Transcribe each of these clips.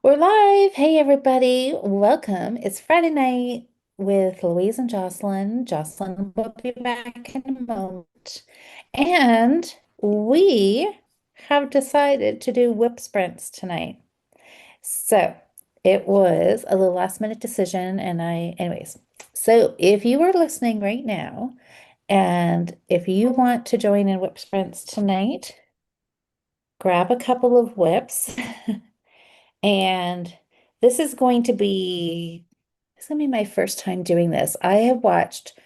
We're live. Hey, everybody. Welcome. It's Friday night with Louise and Jocelyn. Jocelyn will be back in a moment. And we have decided to do whip sprints tonight. So it was a little last minute decision. Anyways, so if you are listening right now, and if you want to join in whip sprints tonight, grab a couple of whips. And this is going to be it's going to be my first time doing this. I have watched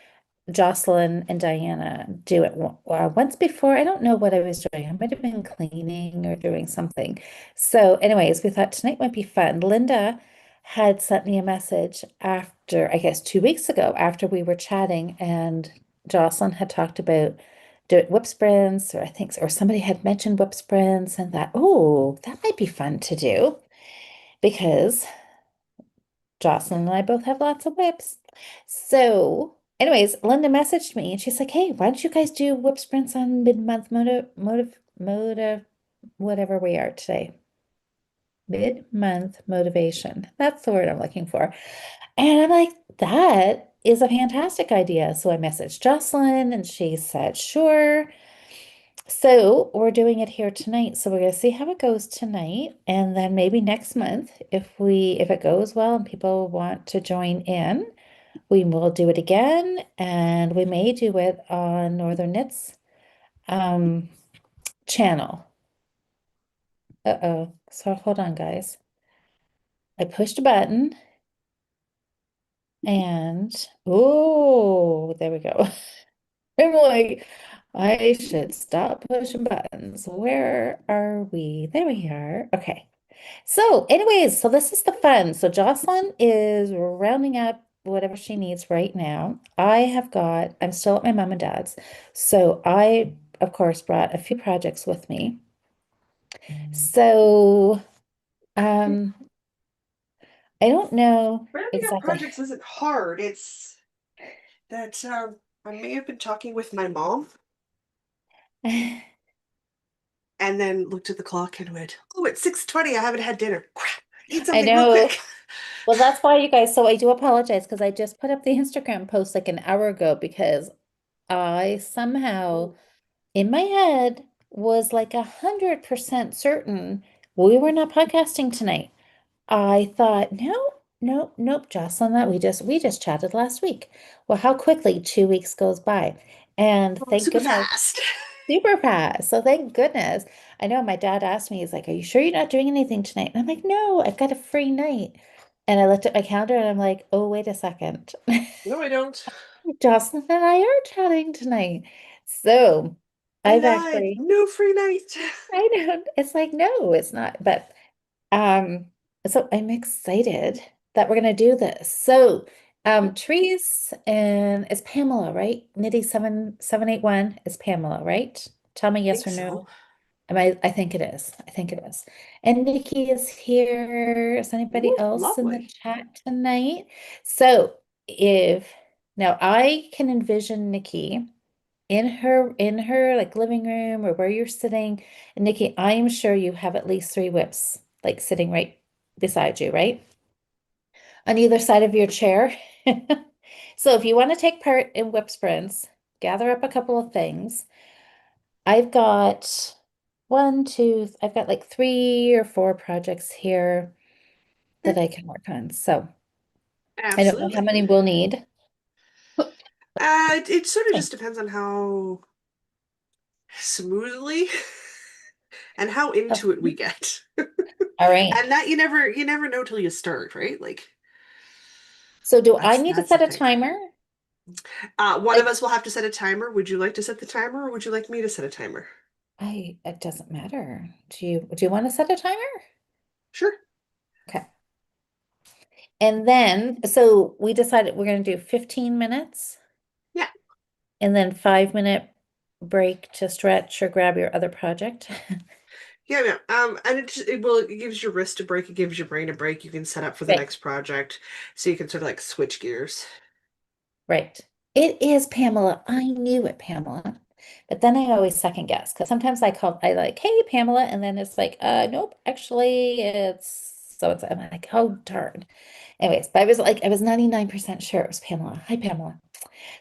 Jocelyn and Diana do it once before. I don't know what I was doing. I might have been cleaning or doing something. So, anyways, we thought tonight might be fun. Linda had sent me a message after, I guess, 2 weeks ago after we were chatting, and Jocelyn had talked about do it whip sprints, or I think, or somebody had mentioned whip sprints, and that, oh, that might be fun to do because Jocelyn and I both have lots of whips. So, anyways, Linda messaged me and she's like, "Hey, why don't you guys do whip sprints on mid-month whatever we are today? Mid-month motivation." That's the word I'm looking for. And I'm like, that is a fantastic idea. So I messaged Jocelyn and she said, sure. So we're doing it here tonight. So we're gonna see how it goes tonight, and then maybe next month, if it goes well and people want to join in, we will do it again, and we may do it on Northern Knits um channel. Uh-oh. So hold on, guys. I pushed a button and oh, there we go. I'm like, I should stop pushing buttons. Where are we? There we are. Okay. So, anyways, so this is the fun. So, Jocelyn is rounding up whatever she needs right now. I'm still at my mom and dad's. So, I, of course, brought a few projects with me. So, um, I don't know Rounding up exactly. projects isn't hard. It's that I may have been talking with my mom and then looked at the clock and went, "Oh, it's 6:20. I haven't had dinner. Crap, eat I something real know. quick." Well, that's why you guys, so I do apologize because I just put up the Instagram post like an hour ago because I somehow in my head was like 100% certain we were not podcasting tonight. I thought, no, no, nope, Jocelyn, that we just chatted last week. Well, how quickly 2 weeks goes by. And Oh, thank super goodness, fast. super fast. So thank goodness. I know my dad asked me, he's like, "Are you sure you're not doing anything tonight?" And I'm like, "No, I've got a free night." And I looked at my calendar and I'm like, "Oh, wait a second. No, I don't. Jocelyn and I are chatting tonight." So I I've lied. actually, No free night. I don't, it's like, no, it's not. But um, so I'm excited that we're gonna do this. So Trees and it's Pamela, right? Nitty 7781 is Pamela, right? Tell me I yes think or no. so. I think it is. I think it is. And Nikki is here. Is anybody Ooh, else in the lovely. chat tonight? So if now I can envision Nikki in her like living room or where you're sitting. And Nikki, I am sure you have at least three whips like sitting right beside you, right? On either side of your chair. So if you want to take part in whip sprints, gather up a couple of things. I've got I've got like 3 or 4 projects here that I can work on. So I don't know how Absolutely. many we'll need. It sort of Okay. just depends on how smoothly and how Oh, into it we get. all right. And that you never know till you start, right? Like So do I that's need to that's the set a thing. timer? One of Like us will have to set a timer. Would you like to set the timer or would you like me to set a timer? it doesn't matter. Do you want to set a timer? Sure. Okay. And then so we decided we're going to do 15 minutes Yeah. and then 5 minute break to stretch or grab your other project. Yeah, yeah. And it gives your wrist a break, it gives your brain a break. You can set up for the Right. next project. So you can sort of like switch gears. Right. It is Pamela. I knew it, Pamela. But then I always second guess because sometimes I like, hey, Pamela, and then it's like, nope, actually, it's So I'm like, oh darn. Anyways, but I was 99% sure it was Pamela. Hi, Pamela.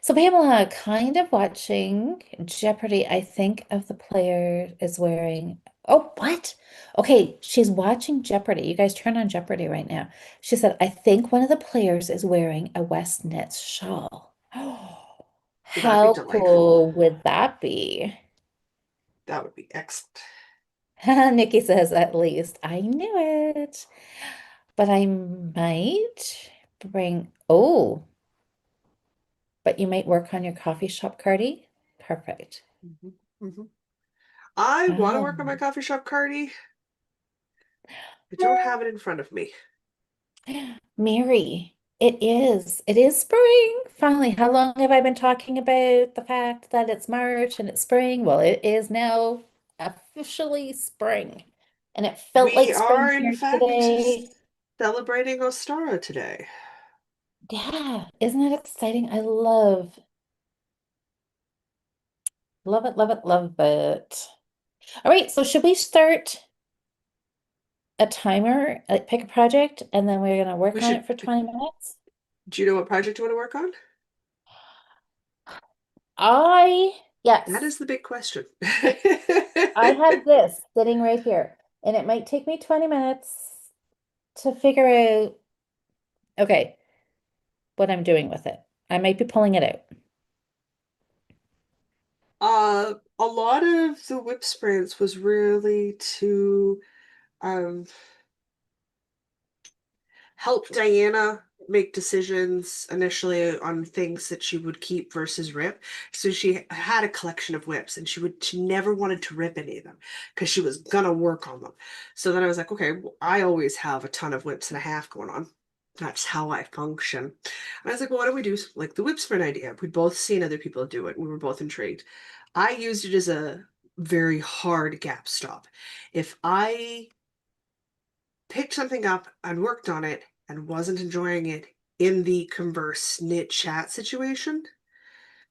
So Pamela, kind of watching Jeopardy. I think of the player is wearing. Oh, what? Okay, she's watching Jeopardy. You guys turn on Jeopardy right now. She said, I think one of the players is wearing a West Knits shawl. Oh, Well, that'd be how delightful. cool would that be? That would be excellent. Nikki says, at least I knew it. But I might bring. Oh, but you might work on your coffee shop, Cardi. Perfect. Mhm, mhm. I want to Oh. work on my coffee shop, Cardi. I don't have it in front of me. Mary, it is. It is spring. Finally, how long have I been talking about the fact that it's March and it's spring? Well, it is now officially spring. And it felt We like are, spring in here fact, today. celebrating Ostara today. Yeah, isn't that exciting? I love it, love it, love it. All right, so should we start a timer, like pick a project, and then we're gonna We work on should. it for 20 minutes? Do you know what project you want to work on? That Yes. is the big question. I have this sitting right here, and it might take me 20 minutes to figure out, okay, what I'm doing with it. I might be pulling it out. A lot of the whip sprints was really to um help Diana make decisions initially on things that she would keep versus rip. So she had a collection of whips and she never wanted to rip any of them because she was gonna work on them. So then I was like, okay, well, I always have a ton of whips and a half going on. That's how I function. And I was like, well, what do we do? Like the whip sprint idea. We'd both seen other people do it. We were both intrigued. I used it as a very hard gap stop. If I picked something up and worked on it and wasn't enjoying it in the converse knit chat situation,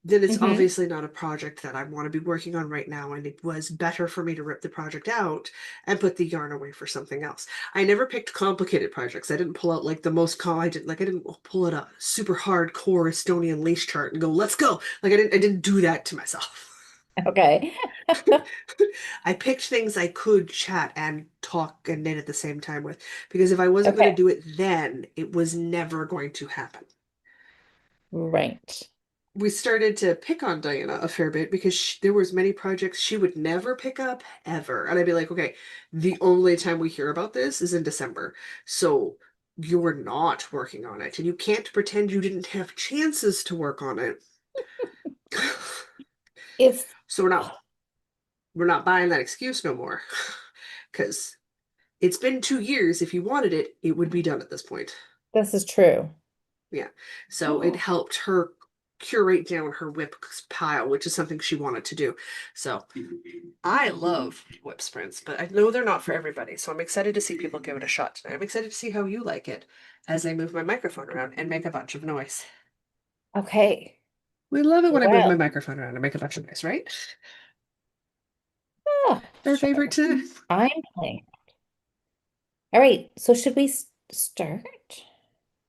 then it's Hmm. obviously not a project that I want to be working on right now. And it was better for me to rip the project out and put the yarn away for something else. I never picked complicated projects. I didn't pull out like the most I didn't pull out a super hardcore Estonian lace chart and go, let's go. Like I didn't do that to myself. Okay. I picked things I could chat and talk and knit at the same time with because if I wasn't going to Okay. do it then, it was never going to happen. Right. We started to pick on Diana a fair bit because there was many projects she would never pick up ever. And I'd be like, okay, the only time we hear about this is in December. So you're not working on it and you can't pretend you didn't have chances to work on it. It's, So we're not buying that excuse no more. Because it's been 2 years. If you wanted it, it would be done at this point. this is true. Yeah. So it helped her curate down her whip pile, which is something she wanted to do. So I love whip sprints, but I know they're not for everybody. So I'm excited to see people give it a shot today. I'm excited to see how you like it as I move my microphone around and make a bunch of noise. Okay. We love it when I move my Well, microphone around and make a bunch of noise, right? Our favorite sure. to. I'm playing. All right. So should we start?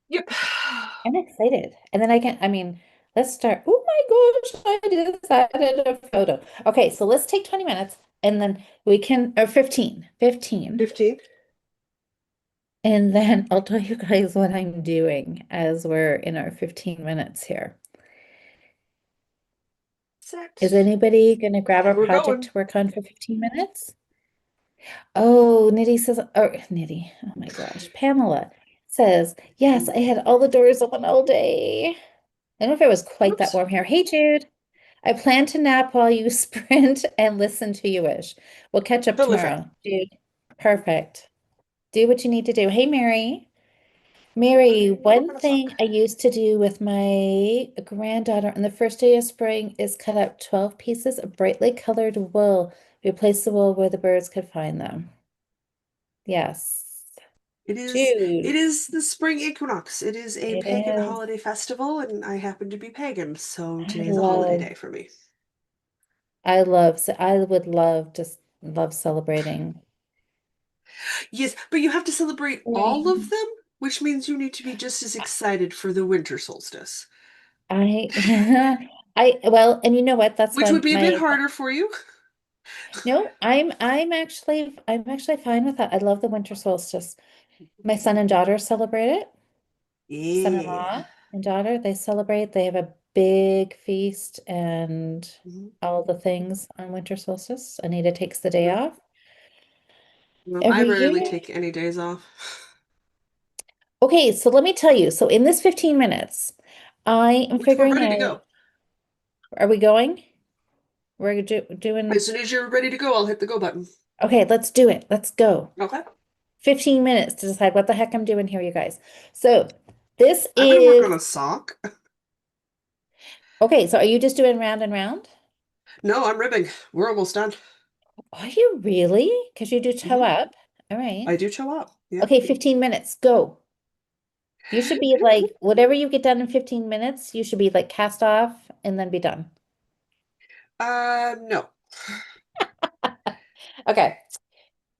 Yep. I'm excited. And then I mean, let's start. Oh my gosh, I just added a photo. Okay, so let's take 20 minutes and then we can, or 15, 15. 15. And then I'll tell you guys what I'm doing as we're in our 15 minutes here. Set. Is anybody going to grab a And we're project going. to work on for 15 minutes? Oh, Nitty says, or Nitty, oh my gosh, Pamela says, yes, I had all the doors open all day. I don't know if it was quite that Whoops. warm here. Hey, Jude. I plan to nap while you sprint and listen to you wish. We'll catch up Totally fair. tomorrow. Dude, perfect. Do what you need to do. Hey, Mary. I Mary, am one gonna thing suck. I used to do with my granddaughter on the first day of spring is cut out 12 pieces of brightly colored wool. Replace the wool where the birds could find them. Yes. It Jude, is the spring equinox. It is a it pagan is. holiday festival, and I happen to be pagan, so I today's a holiday love, day for me. I would love, just love celebrating. Yes, but you have to celebrate all of Right. them, which means you need to be just as excited for the winter solstice, Well, and you know what? That's which would when be a bit my harder for you. no, I'm actually fine with that. I love the winter solstice. My son and daughter celebrate it. Yeah. Son-in-law and daughter, they celebrate. They have a big feast and Mhm. all the things on winter solstice. Anita takes the day Yeah. off Well, I every rarely year. take any days off. Okay, so let me tell you. So in this 15 minutes, I am Which we're figuring ready to out, go. are we going? We're As doing, soon as you're ready to go, I'll hit the go button. okay, let's do it. Let's go. Okay. 15 minutes to decide what the heck I'm doing here, you guys. So this I'm gonna work on is, a sock. okay, so are you just doing round and round? No, I'm ribbing. We're almost done. Are you really? Because you do toe Hmm. up. All right. I do show up. Yeah. Okay, 15 minutes, go. You should be like, whatever you get done in 15 minutes, you should be like cast off and then be done. No. Okay.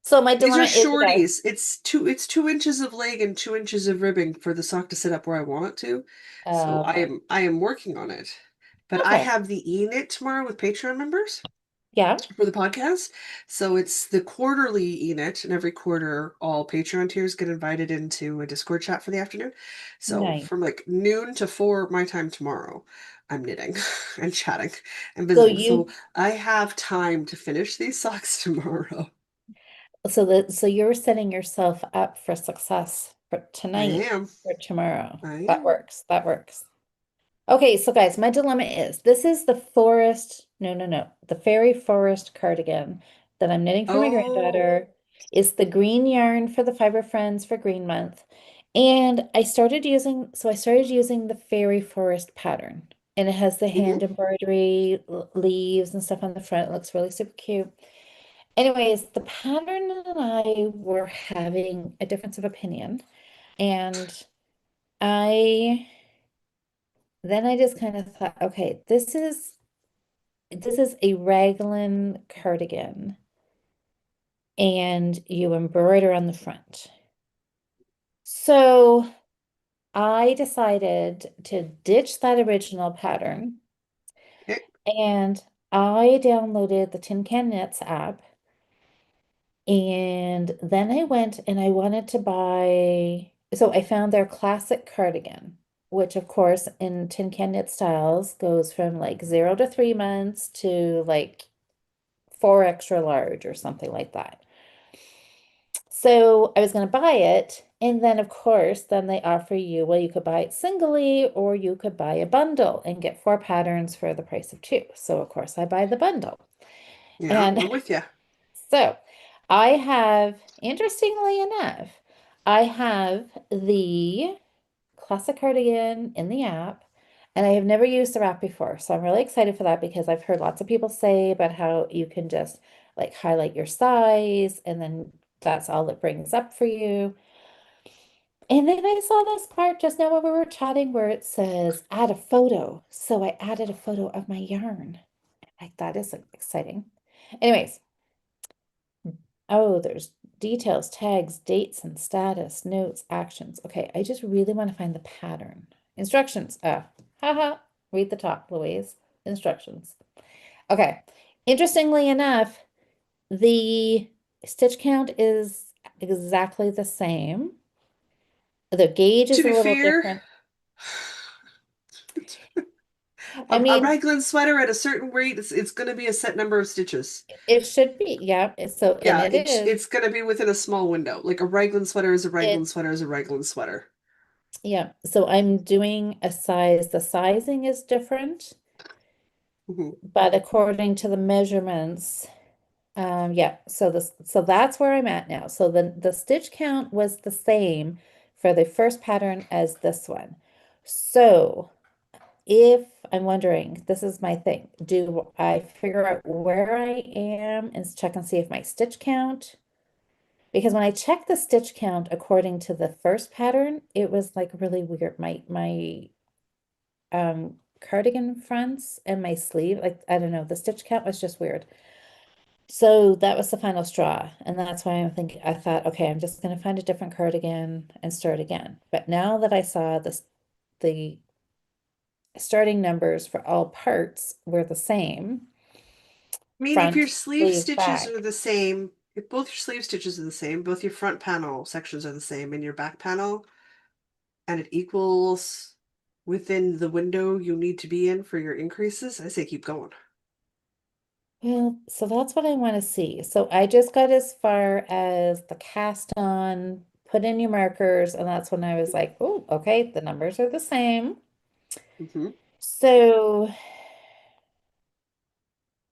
So my These are dilemma is, you guys, shorties. It's 2 inches of leg and 2 inches of ribbing for the sock to sit up where I want it to. So I okay. am I am working on it. But I Okay. have the e-knit tomorrow with Patreon members Yeah. for the podcast. So it's the quarterly e-knit, and every quarter all Patreon tiers get invited into a Discord chat for the afternoon. So Nice. from like noon to 4 my time tomorrow, I'm knitting and chatting and So visiting. So you I have time to finish these socks tomorrow. so you're setting yourself up for success for I tonight am. or tomorrow. I That am. works. That works. Okay, so guys, my dilemma is this is the forest, no, no, no, the fairy forest cardigan that I'm knitting for my Oh, granddaughter. It's the green yarn for the Fiber Friends for Green Month. And I started using the fairy forest pattern. And it has the hmm hand embroidery leaves and stuff on the front. It looks really super cute. Anyways, the pattern and I were having a difference of opinion. And I then I just kind of thought, okay, this is a raglan cardigan and you embroider on the front. So I decided to ditch that original pattern okay. and I downloaded the Tin Can Knits app and then I went and I wanted to buy, so I found their classic cardigan, which of course in Tin Can Knit styles goes from like 0 to 3 months to like 4 extra large or something like that. So I was going to buy it. And then, of course, then they offer you, well, you could buy it singly or you could buy a bundle and get 4 patterns for the price of two. So, of course, I buy the bundle. Yeah, And I'm with you. so I have, interestingly enough, I have the classic cardigan in the app, and I have never used the app before. So I'm really excited for that because I've heard lots of people say about how you can just like highlight your size and then that's all it brings up for you. And then I saw this part just now when we were chatting where it says add a photo. So I added a photo of my yarn. Like that is exciting. Anyways, oh, there's details, tags, dates, and status, notes, actions. Okay, I just really want to find the pattern. Instructions. Haha. Read the top, Louise. Instructions. Okay. Interestingly enough, the stitch count is exactly the same. The gauge To is a be little fair, different. I a mean, raglan sweater at a certain weight, it's going to be a set number of stitches. it should be, yeah. So, and Yeah, it is. it's going to be within a small window. Like a raglan sweater is a raglan It, sweater is a raglan sweater. yeah. So I'm doing a size. The sizing is different. Hmm. But according to the measurements, yeah, so that's where I'm at now. So the stitch count was the same for the first pattern as this one. So if I'm wondering, this is my thing, do I figure out where I am and check and see if my stitch count? Because when I checked the stitch count according to the first pattern, it was like really weird. My cardigan fronts and my sleeve, like I don't know, the stitch count was just weird. So that was the final straw. And that's why I thought, okay, I'm just going to find a different cardigan and start again. But now that I saw this, the starting numbers for all parts were the same, I mean, if your front, sleeve sleeve, stitches are back. the same, if both your sleeve stitches are the same, both your front panel sections are the same, and your back panel, and it equals within the window you need to be in for your increases, I say keep going. Well, so that's what I want to see. So I just got as far as the cast on, put in your markers, and that's when I was like, oh, okay, the numbers are the same. Hmm. So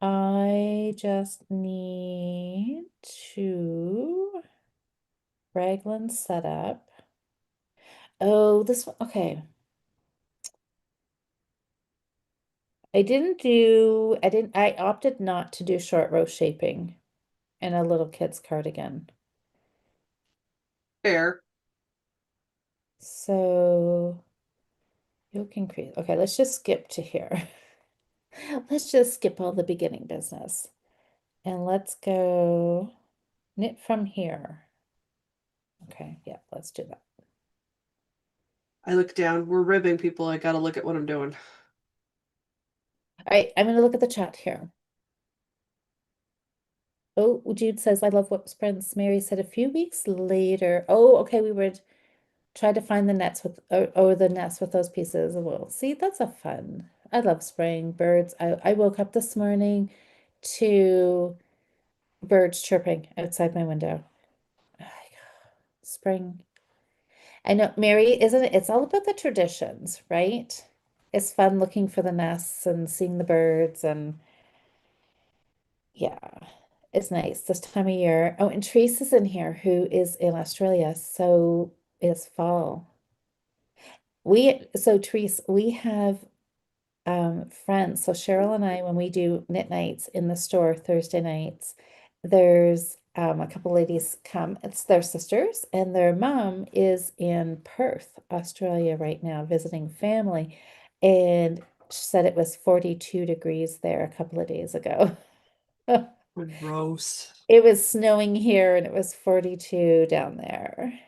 I just need to raglan setup. Oh, this one, okay. I opted not to do short row shaping in a little kid's cardigan. Fair. So you can create, okay, let's just skip to here. Let's just skip all the beginning business and let's go knit from here. Okay, yeah, let's do that. I look down, we're ribbing people, I gotta look at what I'm doing. All right, I'm going to look at the chat here. Oh, Jude says, I love WIP Sprints. Mary said a few weeks later. Oh, okay, we would try to find the nets with, or the nest with those pieces. Well, see, that's a fun. I love spring birds. I woke up this morning to birds chirping outside my window. Spring. I know, Mary, isn't it? It's all about the traditions, right? It's fun looking for the nests and seeing the birds and yeah, it's nice this time of year. Oh, and Therese is in here who is in Australia, so it's fall. So Therese, we have friends. So Cheryl and I, when we do knit nights in the store Thursday nights, there's a couple ladies come. It's their sisters, and their mom is in Perth, Australia right now, visiting family. And she said it was 42 degrees there a couple of days ago. Gross. It was snowing here and it was 42 down there.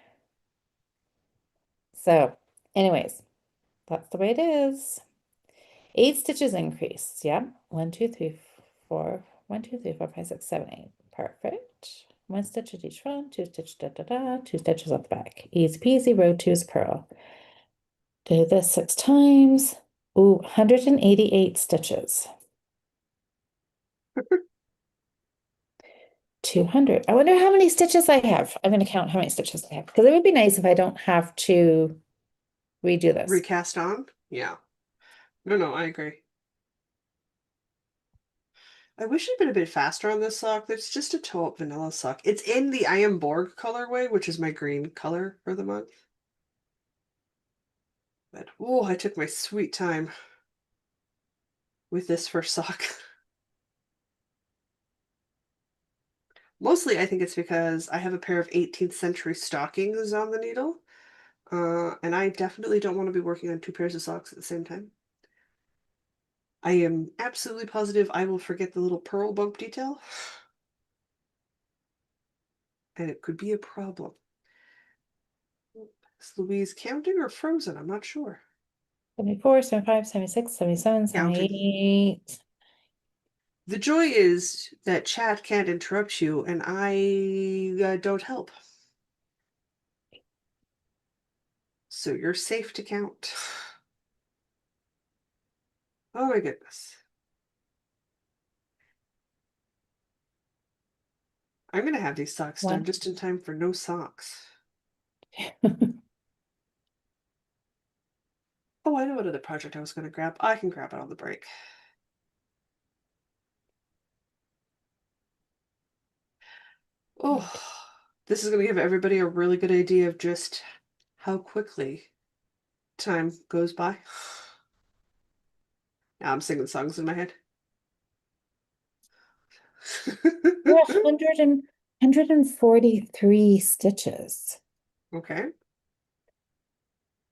So, anyways, that's the way it is. 8 stitches increased. Yeah. 1, 2, 3, 4. 1, 2, 3, 4, 5, 6, 7, 8. Perfect. 1 stitch at each front, 2 stitches, da da da, 2 stitches at the back. Easy peasy, row 2's purl. Do this 6 times. Ooh, 188 stitches. 200. I wonder how many stitches I have. I'm going to count how many stitches I have because it would be nice if I don't have to redo this. Recast on? Yeah. No, no, I agree. I wish I'd been a bit faster on this sock. It's just a taupe vanilla sock. It's in the I Am Borg colorway, which is my green color for the month. But oh, I took my sweet time with this first sock. Mostly, I think it's because I have a pair of 18th century stockings on the needle, and I definitely don't want to be working on two pairs of socks at the same time. I am absolutely positive I will forget the little pearl bump detail, and it could be a problem. Is Louise counting or frozen? I'm not sure. 74, 75, 76, 77, Counting. 78. The joy is that chat can't interrupt you, and I don't help. So you're safe to count. Oh my goodness. I'm gonna have these socks done One. just in time for no socks. Oh, I know what other project I was gonna grab. I can grab it on the break. Oh, this is gonna give everybody a really good idea of just how quickly time goes by. Now I'm singing songs in my head. We're 143 stitches. Okay.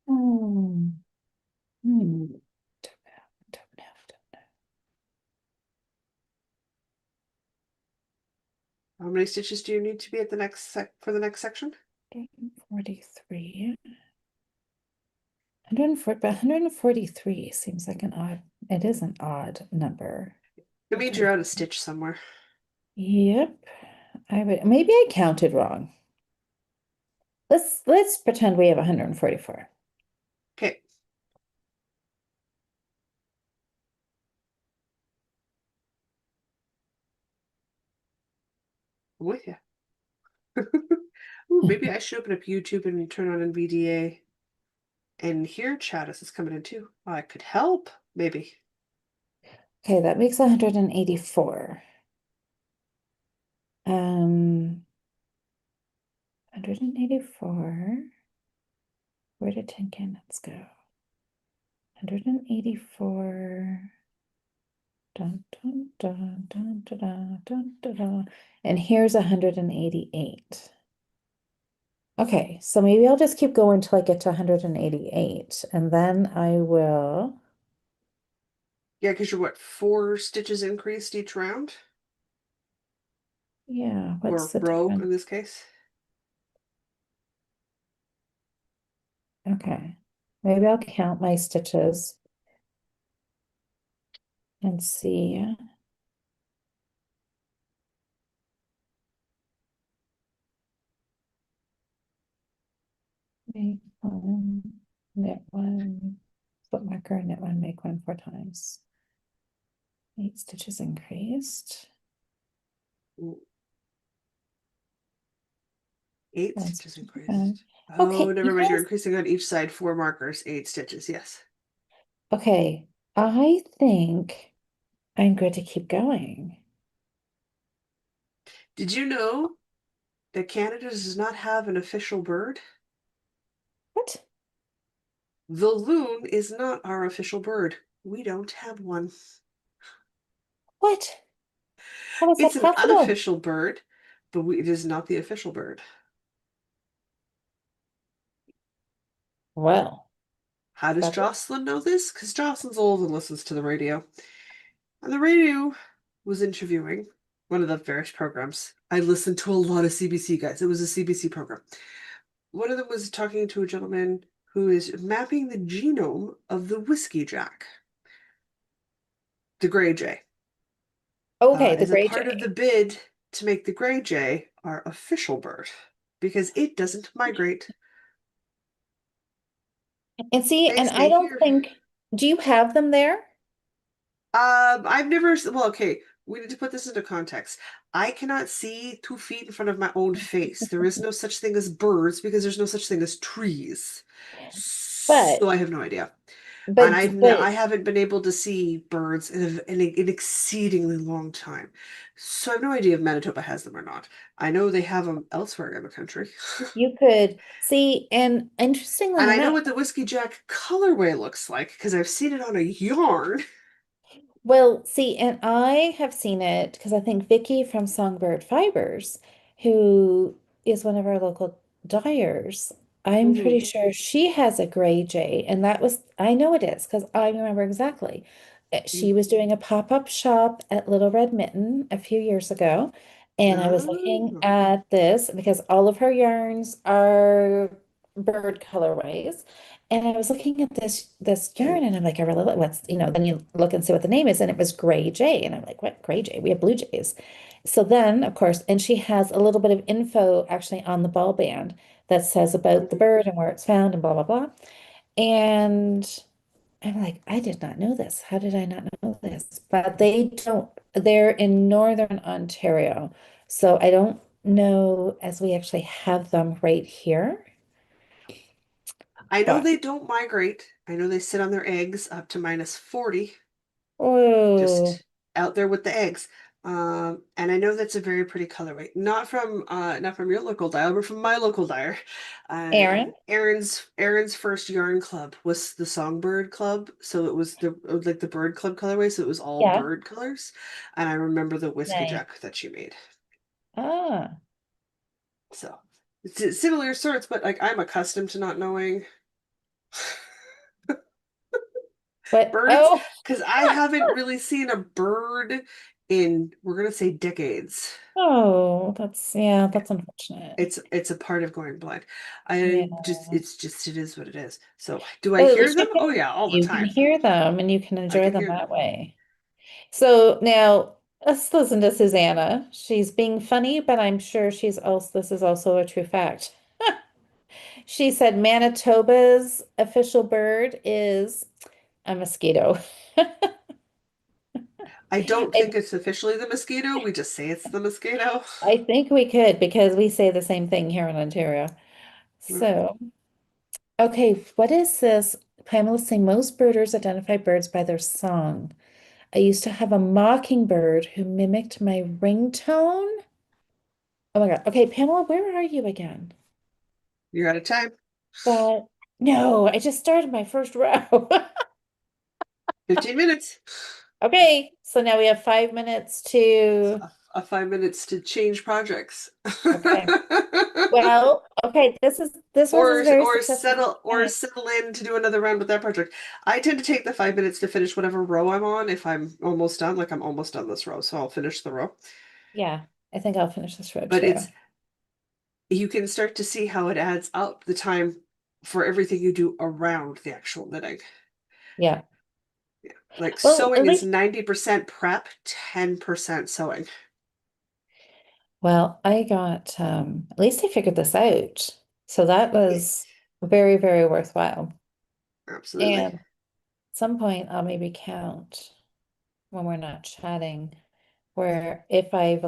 Hmm. Hmm. Don't know, don't know, don't know. How many stitches do you need to be at the next sec for the next section? 143. 104, but 143 seems like an odd, it is an odd number. It What means do you're I? out of stitch somewhere. Yep. Maybe I counted wrong. Let's pretend we have 144. Okay, I'm with you. Ooh, maybe I should open up YouTube and turn on NVDA. And here Chattis is coming in too. I could help, maybe. Okay, that makes 184. 184. Where did 10 candles go? 184. Dun, dun, dun, dun, dun, dun, dun, dun, dun. And here's 188. Okay, so maybe I'll just keep going till I get to 188, and then I will, Yeah, because you're what, 4 stitches increased each round? yeah, what's Or the row difference? in this case? Okay, maybe I'll count my stitches and see. Make one, knit one, slip marker, knit one, make one 4 times. 8 stitches increased. Ooh, 8 One stitches stitch done. increased. Oh, Okay, never you mind. You're guys. increasing on each side 4 markers, 8 stitches. Yes. Okay, I think I'm good to keep going. Did you know that Canada does not have an official bird? What? The loon is not our official bird. We don't have one. What? How is It's that an possible? unofficial bird, but it is not the official bird. Well, How does that Jocelyn know this? Because Jocelyn's old and listens to the radio. And the radio was interviewing one of the various programs. I listened to a lot of CBC guys. It was a CBC program. One of them was talking to a gentleman who is mapping the genome of the whiskey jack, the gray jay, okay, the as a gray part of the jay. bid to make the gray jay our official bird because it doesn't migrate. And see, They and I stay don't here. think, do you have them there? I've never, well, okay, we need to put this into context. I cannot see 2 feet in front of my own face. There is no such thing as birds because there's no such thing as trees. So But I have no idea. And but but I haven't been able to see birds in an exceedingly long time. So I have no idea if Manitoba has them or not. I know they have them elsewhere in the country. you could see, and And interestingly I know enough, what the Whiskey Jack colorway looks like because I've seen it on a yarn. well, see, and I have seen it because I think Vicky from Songbird Fibers, who is one of our local dyers, I'm pretty Mhm. sure she has a gray jay, and that was, I know it is because I remember exactly. She was doing a pop-up shop at Little Red Mitten a few years ago, and I was looking Oh. at this because all of her yarns are bird colorways. And I was looking at this yarn and I'm like, I really like what's, then you look and see what the name is, and it was Gray Jay. And I'm like, what Gray Jay? We have Blue Jays. So then, of course, and she has a little bit of info actually on the ball band that says about the Mhm. bird and where it's found and blah blah blah. And I'm like, I did not know this. How did I not know this? But they don't, they're in Northern Ontario. So I don't know as we actually have them right here. I know But they don't migrate. I know they sit on their eggs up to -40, oh, just out there with the eggs. And I know that's a very pretty colorway. Not from your local dyer, but from my local dyer. Aaron? Aaron's first yarn club was the Songbird Club, so it was like the bird club colorway, so it was all Yeah. bird colors. And I remember the whiskey Nice. jack that she made. Ah, So it's similar sorts, but like I'm accustomed to not knowing but birds oh, because I haven't really seen a bird in, we're gonna say decades. Oh, yeah, that's unfortunate. It's a part of going blind. Yeah. It is what it is. So do I But at hear least them? Oh yeah, all the you can time. hear them and you can I enjoy can them hear that them. way. So now let's listen to Susanna. She's being funny, but I'm sure this is also a true fact. She said Manitoba's official bird is a mosquito. I don't I, think it's officially the mosquito. We just say it's the mosquito. I think we could because we say the same thing here in Ontario. So, okay, what is this? Pamela's saying most birders identify birds by their song. I used to have a mockingbird who mimicked my ringtone. Oh my God. Okay, Pamela, where are you again? You're out of time. But no, I just started my first row. 15 minutes. Okay, so now we have 5 minutes to. A 5 minutes to change projects. Okay. Well, okay, this was a very successful Or night. settle in to do another round with that project. I tend to take the 5 minutes to finish whatever row I'm on if I'm almost done, like I'm almost done this row, so I'll finish the row. Yeah, I think I'll finish this row But too. it's you can start to see how it adds up the time for everything you do around the actual knitting. Yeah. Like Well, sewing at is least, 90% prep, 10% sewing. well, I got at least I figured this out. So that Yeah, was very, very worthwhile. absolutely. And at some point I'll maybe count when we're not chatting where if I've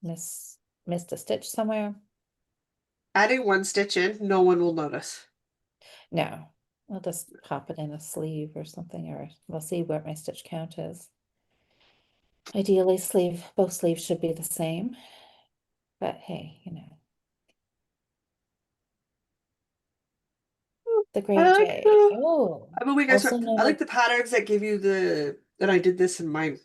miss missed a stitch somewhere. Adding one stitch in, no one will notice. No, I'll just pop it in a sleeve or something, or we'll see where my stitch count is. Ideally, both sleeves should be the same, but hey, the I Gray like Jay. the Oh, I'm a weak guy, so also I known as, like the patterns that give you and I did this in mine,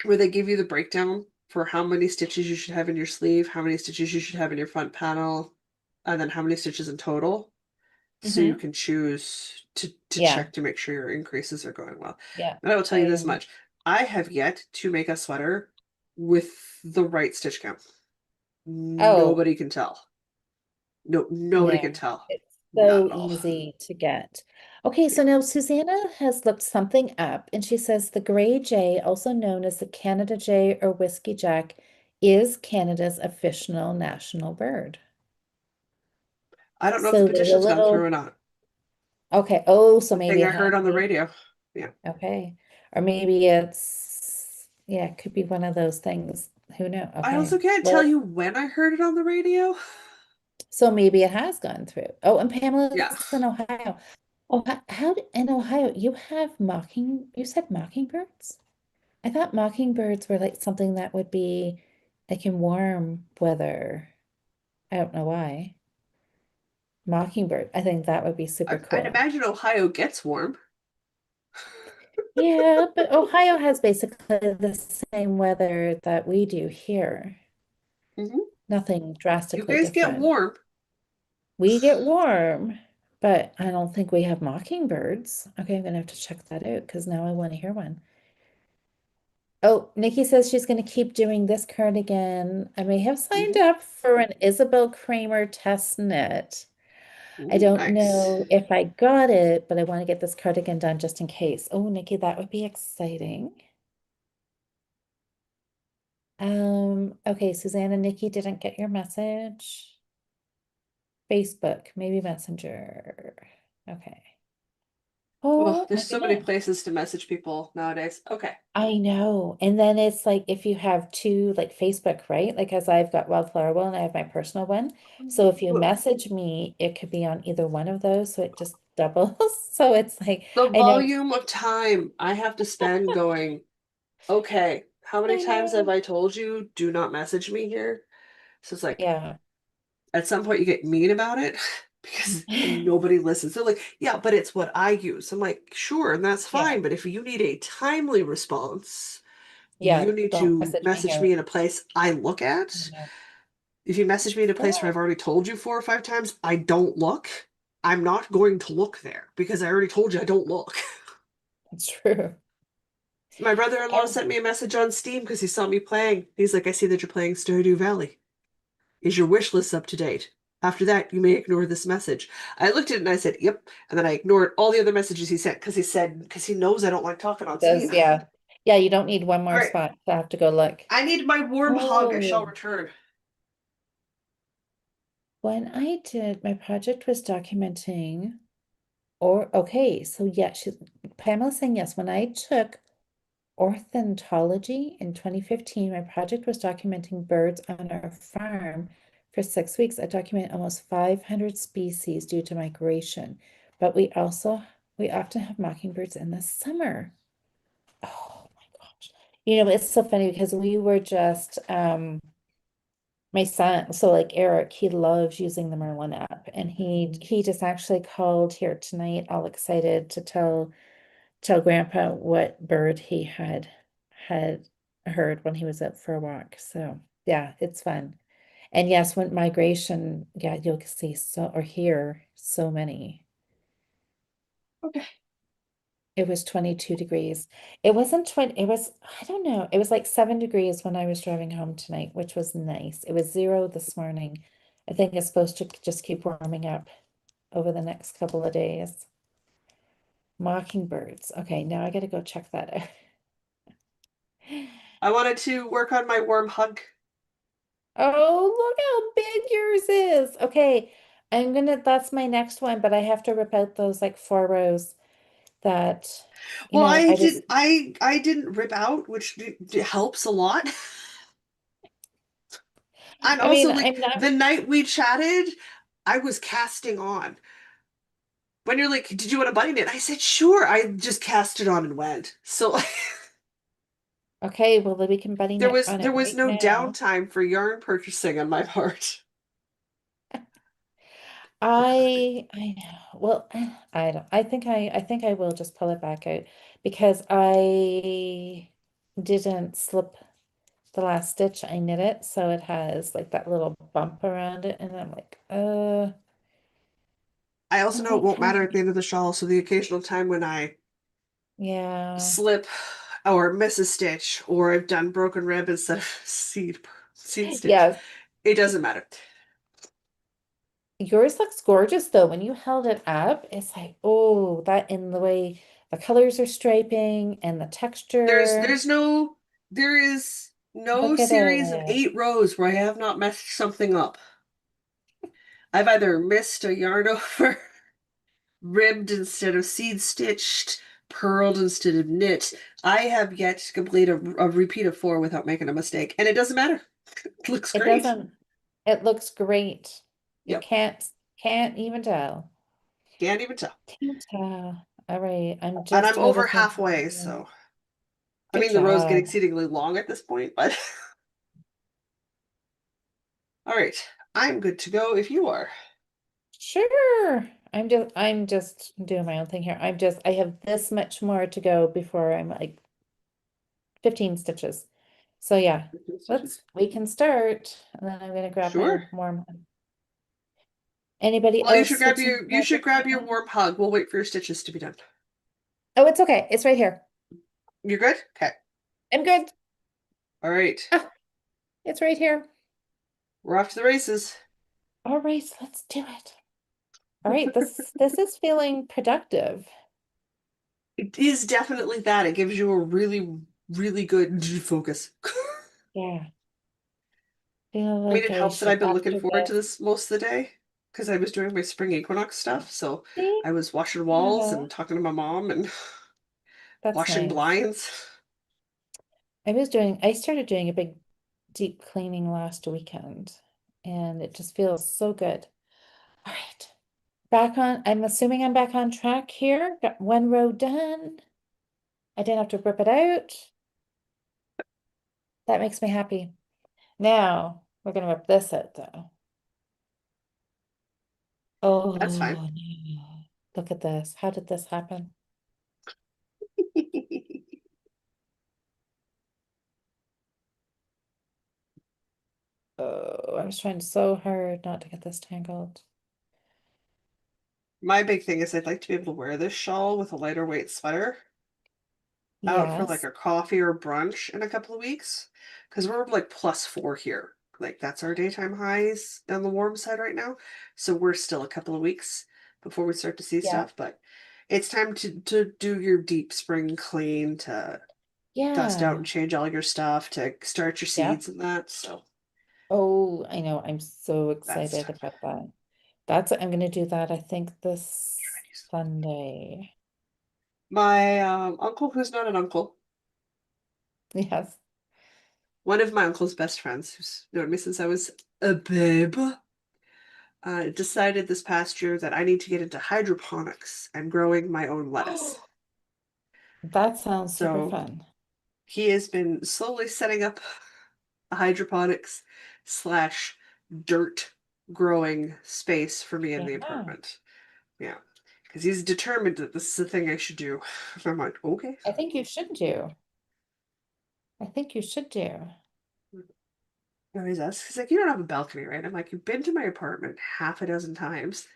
where they give you the breakdown for how many stitches you should have in your sleeve, how many stitches you should have in your front panel, and then how many stitches in total. So you hmm can choose to yeah, check to make sure your increases are going well. yeah. And I will tell you this I much. I have yet to make a sweater with the right stitch count. oh Nobody can tell. No, nobody can no, tell. it's Not so at all. easy to get. Okay, Yeah. so now Susanna has looked something up and she says the Gray Jay, also known as the Canada Jay or Whiskey Jack, is Canada's official national bird. I don't know if the So there's a petition's gone through little, or not. okay. Oh, so The maybe thing it I has. heard on the radio. Yeah. Okay. Or maybe yeah, it could be one of those things. Who knows? I Okay. also can't tell Well, you when I heard it on the radio. so maybe it has gone through. Oh, and Pamela's Yeah. in Ohio. Oh, in Ohio you have you said mockingbirds? I thought mockingbirds were like something that would be like in warm weather. I don't know why. Mockingbird. I think that would be super I'd cool. imagine Ohio gets warm. Yeah, but Ohio has basically the same weather that we do here. Hmm. Nothing You drastically guys get different. warm. We get warm, but I don't think we have mockingbirds. Okay, I'm gonna have to check that out because now I want to hear one. Oh, Nikki says she's gonna keep doing this cardigan. I may have signed Hmm. up for an Isabel Kramer test knit. I Ooh, don't nice. know if I got it, but I want to get this cardigan done just in case. Oh, Nikki, that would be exciting. Okay, Susanna, Nikki didn't get your message. Facebook, maybe Messenger. Okay. Oh, Oh there's my so many goodness. places to message people nowadays. Okay. I know. And then it's like if you have two, like Facebook, right? Like as I've got Wildflower One, I have my personal one. So if you Well, message me, it could be on either one of those. So it just doubles. So it's like, the I know, volume of time I have to spend going, okay, how many I times have know. I told you do not message me here? So it's like Yeah. at some point you get mean about it because nobody listens. They're like, yeah, but it's what I use. I'm like, sure, and that's Yeah. fine. But if you need a timely response, Yeah. you need Don't to message me message me here. in a place I look I at. know. If you message me in a place where Yeah, I've already told you 4 or 5 times, I don't look. I'm not going to look there because I already told you I don't look. that's true. My brother-in-law And sent me a message on Steam because he saw me playing. He's like, I see that you're playing Stardew Valley. Is your wish list up to date? After that, you may ignore this message. I looked at it and I said, yep. And then I ignored all the other messages he sent because he knows I don't like talking on does, Steam. yeah. Yeah, you don't need one All more right. spot to have to go look. I need my warm hug. I shall Oh, return. when I did, my project was documenting, or okay, so yeah, Pamela's saying yes. When I took ornithology in 2015, my project was documenting birds on our farm. For 6 weeks, I documented almost 500 species due to migration, but we often have mockingbirds in the summer. Oh my gosh. It's so funny because we were just my son, so like Eric, he loves using the Merlin app, and he just actually called here tonight all excited to tell Grandpa what bird he had heard when he was out for a walk. So yeah, it's fun. And yes, when migration, yeah, you'll see or hear so many. Okay. It was 22 degrees. It wasn't 20, it was, I don't know, it was like 7 degrees when I was driving home tonight, which was nice. It was 0 this morning. I think it's supposed to just keep warming up over the next couple of days. Mockingbirds. Okay, now I gotta go check that out. I wanted to work on my warm hug. Oh, look how big yours is. Okay, that's my next one, but I have to rip out those like 4 rows that, Well, I just, I didn't rip out, which helps a lot. And I mean, also, like I'm not, the night we chatted, I was casting on. When you're like, "Did you want to bunny knit?" I said, "Sure." I just cast it on and went. So okay, well, then we can buddy knit on there it was right no now. downtime for yarn purchasing on my part. I know. Well, I don't. I think I will just pull it back out because I didn't slip the last stitch. I knit it, so it has like that little bump around it, and I'm like, I also I'm know it like, won't matter at the honey, end of the shawl, so the occasional time when I yeah. slip or miss a stitch or I've done broken rib instead of seed stitch, Yes. it doesn't matter. Yours looks gorgeous though. When you held it up, it's like, oh, that in the way the colors are striping and the texture. There's no there is no Look at series of it. 8 rows where I have not messed something up. I've either missed a yarn over, ribbed instead of seed stitched, purled instead of knit. I have yet to complete a repeat of 4 without making a mistake, and it doesn't matter. It looks It great. doesn't, it looks great. You Yep, can't even tell. can't even tell. Can't tell. All right, I'm And just I'm over over here. halfway, so I Good mean the rows get job. exceedingly long at this point, but all right, I'm good to go if you are. Sure. I'm just doing my own thing here. I have this much more to go before I'm like 15 stitches. So yeah, we can start. And then I'm gonna grab my Sure. warm one. Anybody Well, else switching you should projects grab right your now? warm hug. We'll wait for your stitches to be done. Oh, it's okay. It's right here. You're good? Okay. I'm good. All right. Ah, it's right here. We're off to the races. All right, let's do it. All right, this is feeling productive. It is definitely that. It gives you a really good focus. Yeah, feel I mean, like it I helps that should I've been looking after forward to this. this most of the day because I was doing my spring equinox stuff. So See? I was washing walls Yeah, and talking to my mom and that's washing nice. blinds. I started doing a big deep cleaning last weekend, and it just feels so good. All right, I'm assuming I'm back on track here. Got one row done. I didn't have to rip it out. That makes me happy. Now we're gonna rip this out though. That's fine. Oh no. Look at this. How did this happen? Oh, I was trying so hard not to get this tangled. My big thing is I'd like to be able to wear this shawl with a lighter weight sweater. out for like Yes. a coffee or brunch in a couple of weeks because we're like +4 here. Like that's our daytime highs on the warm side right now. So we're still a couple of weeks before we start to see Yeah. stuff, but it's time to do your deep spring clean, to dust out and Yeah. change all your stuff, to start your Yep. seeds and that. So Oh, I know. I'm so that's excited time. about that. I'm gonna do that, I think, this Sunday. My uncle, who's not an uncle, Yes. one of my uncle's best friends, who's known me since I was a babe, decided this past year that I need to get into hydroponics and growing my own lettuce. That sounds super So fun. he has been slowly setting up a hydroponics slash dirt growing space for me in the Yeah. apartment. Yeah. Because he's determined that this is the thing I should do. I'm like, okay. I think you should do. I think you should do. He always asks, he's like, you don't have a balcony, right? I'm like, you've been to my apartment half a dozen times.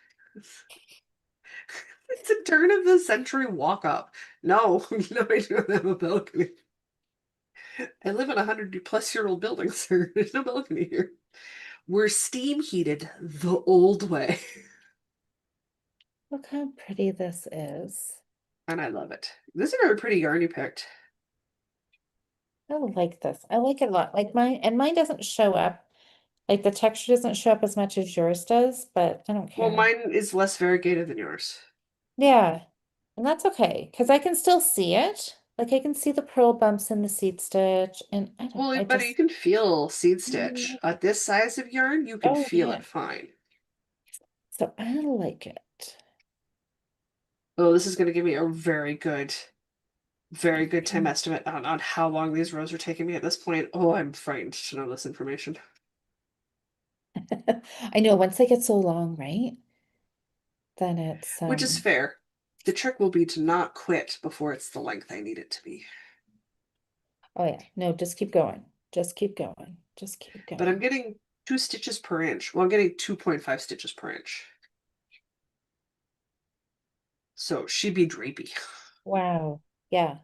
It's a turn of the century walk up. No, no, I don't have a balcony. I live in a 100+ year old building, sir. There's no balcony here. We're steam heated the old way. Look how pretty this is. And I love it. This is a very pretty yarn you picked. I like this. I like it a lot. Like mine doesn't show up. Like the texture doesn't show up as much as yours does, but I don't Well, care. mine is less variegated than yours. Yeah. And that's okay because I can still see it. Like I can see the pearl bumps in the seed stitch and Well, I but you just can feel seed I stitch. like At this size of yarn, you can oh feel yeah. it fine. So I like it. Oh, this is going to give me a very good time Mm. estimate on how long these rows are taking me at this point. Oh, I'm frightened to know this information. I know once they get so long, right? Then it's Which is fair. The trick will be to not quit before it's the length I need it to be. oh yeah. No, just keep going. Just keep going. Just keep But I'm going. getting 2 stitches per inch. Well, I'm getting 2.5 stitches per inch. So she'd be drapey. Wow. Yeah.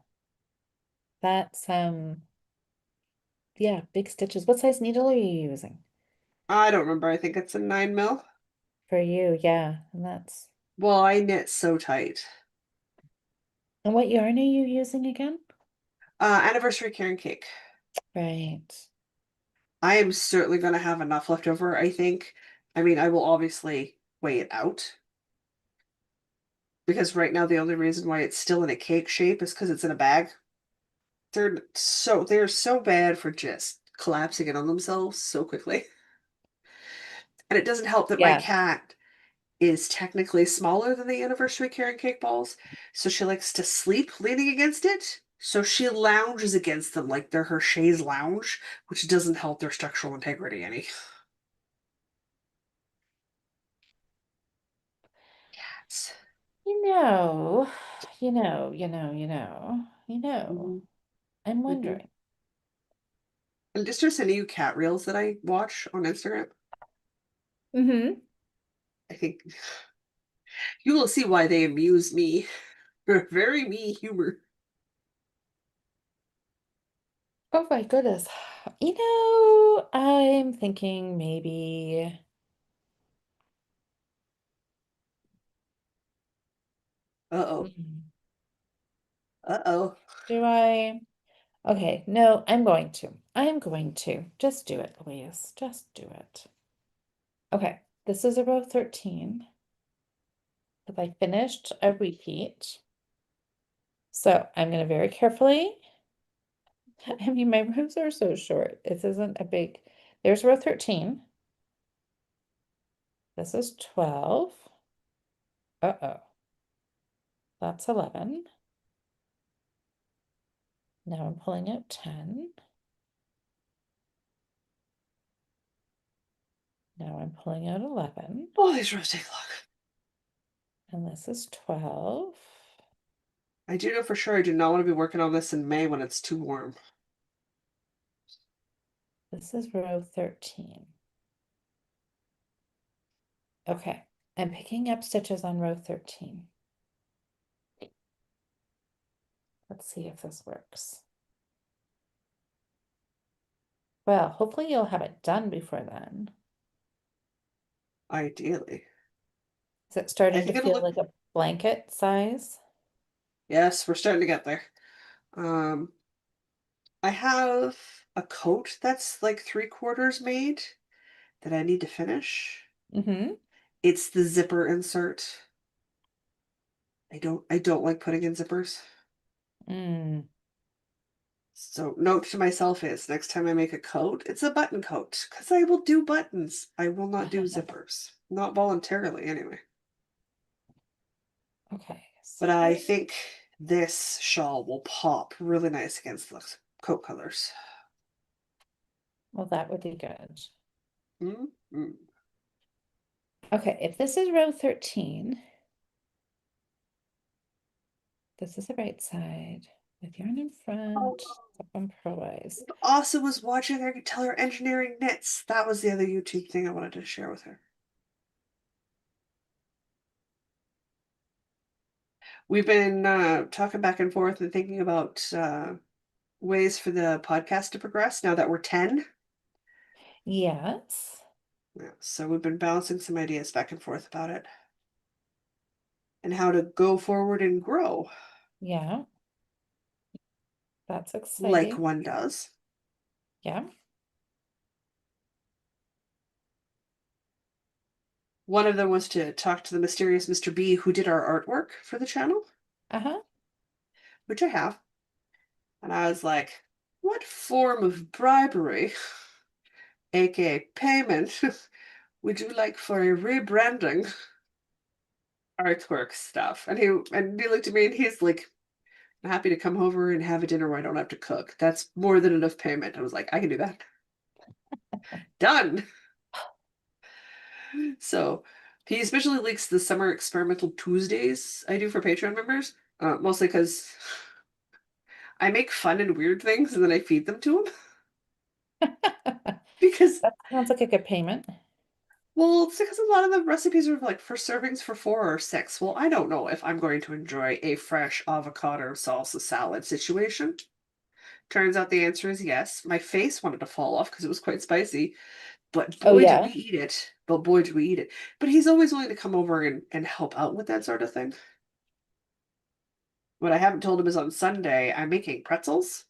That's yeah, big stitches. What size needle are you using? I don't remember. I think it's a 9 mil. For you, yeah. And that's Well, I knit so tight. and what yarn are you using again? Anniversary Karen cake. Right. I am certainly going to have enough left over, I think. I mean, I will obviously weigh it out because right now the only reason why it's still in a cake shape is because it's in a bag. They're so bad for just collapsing in on themselves so quickly. And it doesn't help that my Yeah. cat is technically smaller than the anniversary Karen cake balls, so she likes to sleep leaning against it. So she lounges against them like they're her chaise lounge, which doesn't help their structural integrity any. Cats. You know, you know. Hmm. I'm Hmm. wondering. And just to sending you cat reels that I watch on Instagram. Mm-hmm. I think you will see why they amuse me. Very me humor. Oh my goodness. I'm thinking maybe Uh-oh. hmm, Uh-oh. do I? Okay, no, I'm going to. I'm going to. Just do it, Louise. Just do it. Okay, this is a row 13 because I finished a repeat. So I'm going to very carefully. I mean, my rows are so short. This isn't a big. There's row 13. This is 12. Uh-oh. That's 11. Now I'm pulling out 10. Now I'm pulling out 11. Oh, these rows take long. And this is 12. I do know for sure I do not want to be working on this in May when it's too warm. This is row 13. Okay, I'm picking up stitches on row 13. Let's see if this works. Well, hopefully you'll have it done before then. Ideally. Is it I starting to think it'll feel look, like a blanket size? yes, we're starting to get there. Um, I have a coat that's like 3/4 made that I need to finish. Mm-hmm. It's the zipper insert. I don't like putting in zippers. Mm. So note to myself is next time I make a coat, it's a button coat because I will do buttons. I will not do zippers. Not voluntarily anyway. Okay, But so I here, think this shawl will pop really nice against the coat colors. well, that would be good. Mm. Okay, if this is row 13, this is the right side with yarn in Oh, front, up on purlise. also was watching, I could tell her engineering knits. That was the other YouTube thing I wanted to share with her. We've been talking back and forth and thinking about ways for the podcast to progress now that we're 10. Yes. Yeah, so we've been bouncing some ideas back and forth about it and how to go forward and grow Yeah, that's like exciting. one does. Yeah. One of them was to talk to the mysterious Mr. B who did our artwork for the channel, Uh-huh. which I have. And I was like, what form of bribery, aka payment, would you like for a rebranding artwork stuff? And he looked at me and he's like, I'm happy to come over and have a dinner where I don't have to cook. That's more than enough payment. I was like, I can do that. Done. So he especially likes the summer experimental Tuesdays I do for Patreon members, mostly because I make fun and weird things and then I feed them to him. Because, That sounds like a good payment. well, it's because a lot of the recipes are like for servings for 4 or 6. Well, I don't know if I'm going to enjoy a fresh avocado salsa salad situation. Turns out the answer is yes. My face wanted to fall off because it was quite spicy, but Oh, boy, did we yeah. eat it. But boy, did we eat it. But he's always willing to come over and help out with that sort of thing. What I haven't told him is on Sunday, I'm making pretzels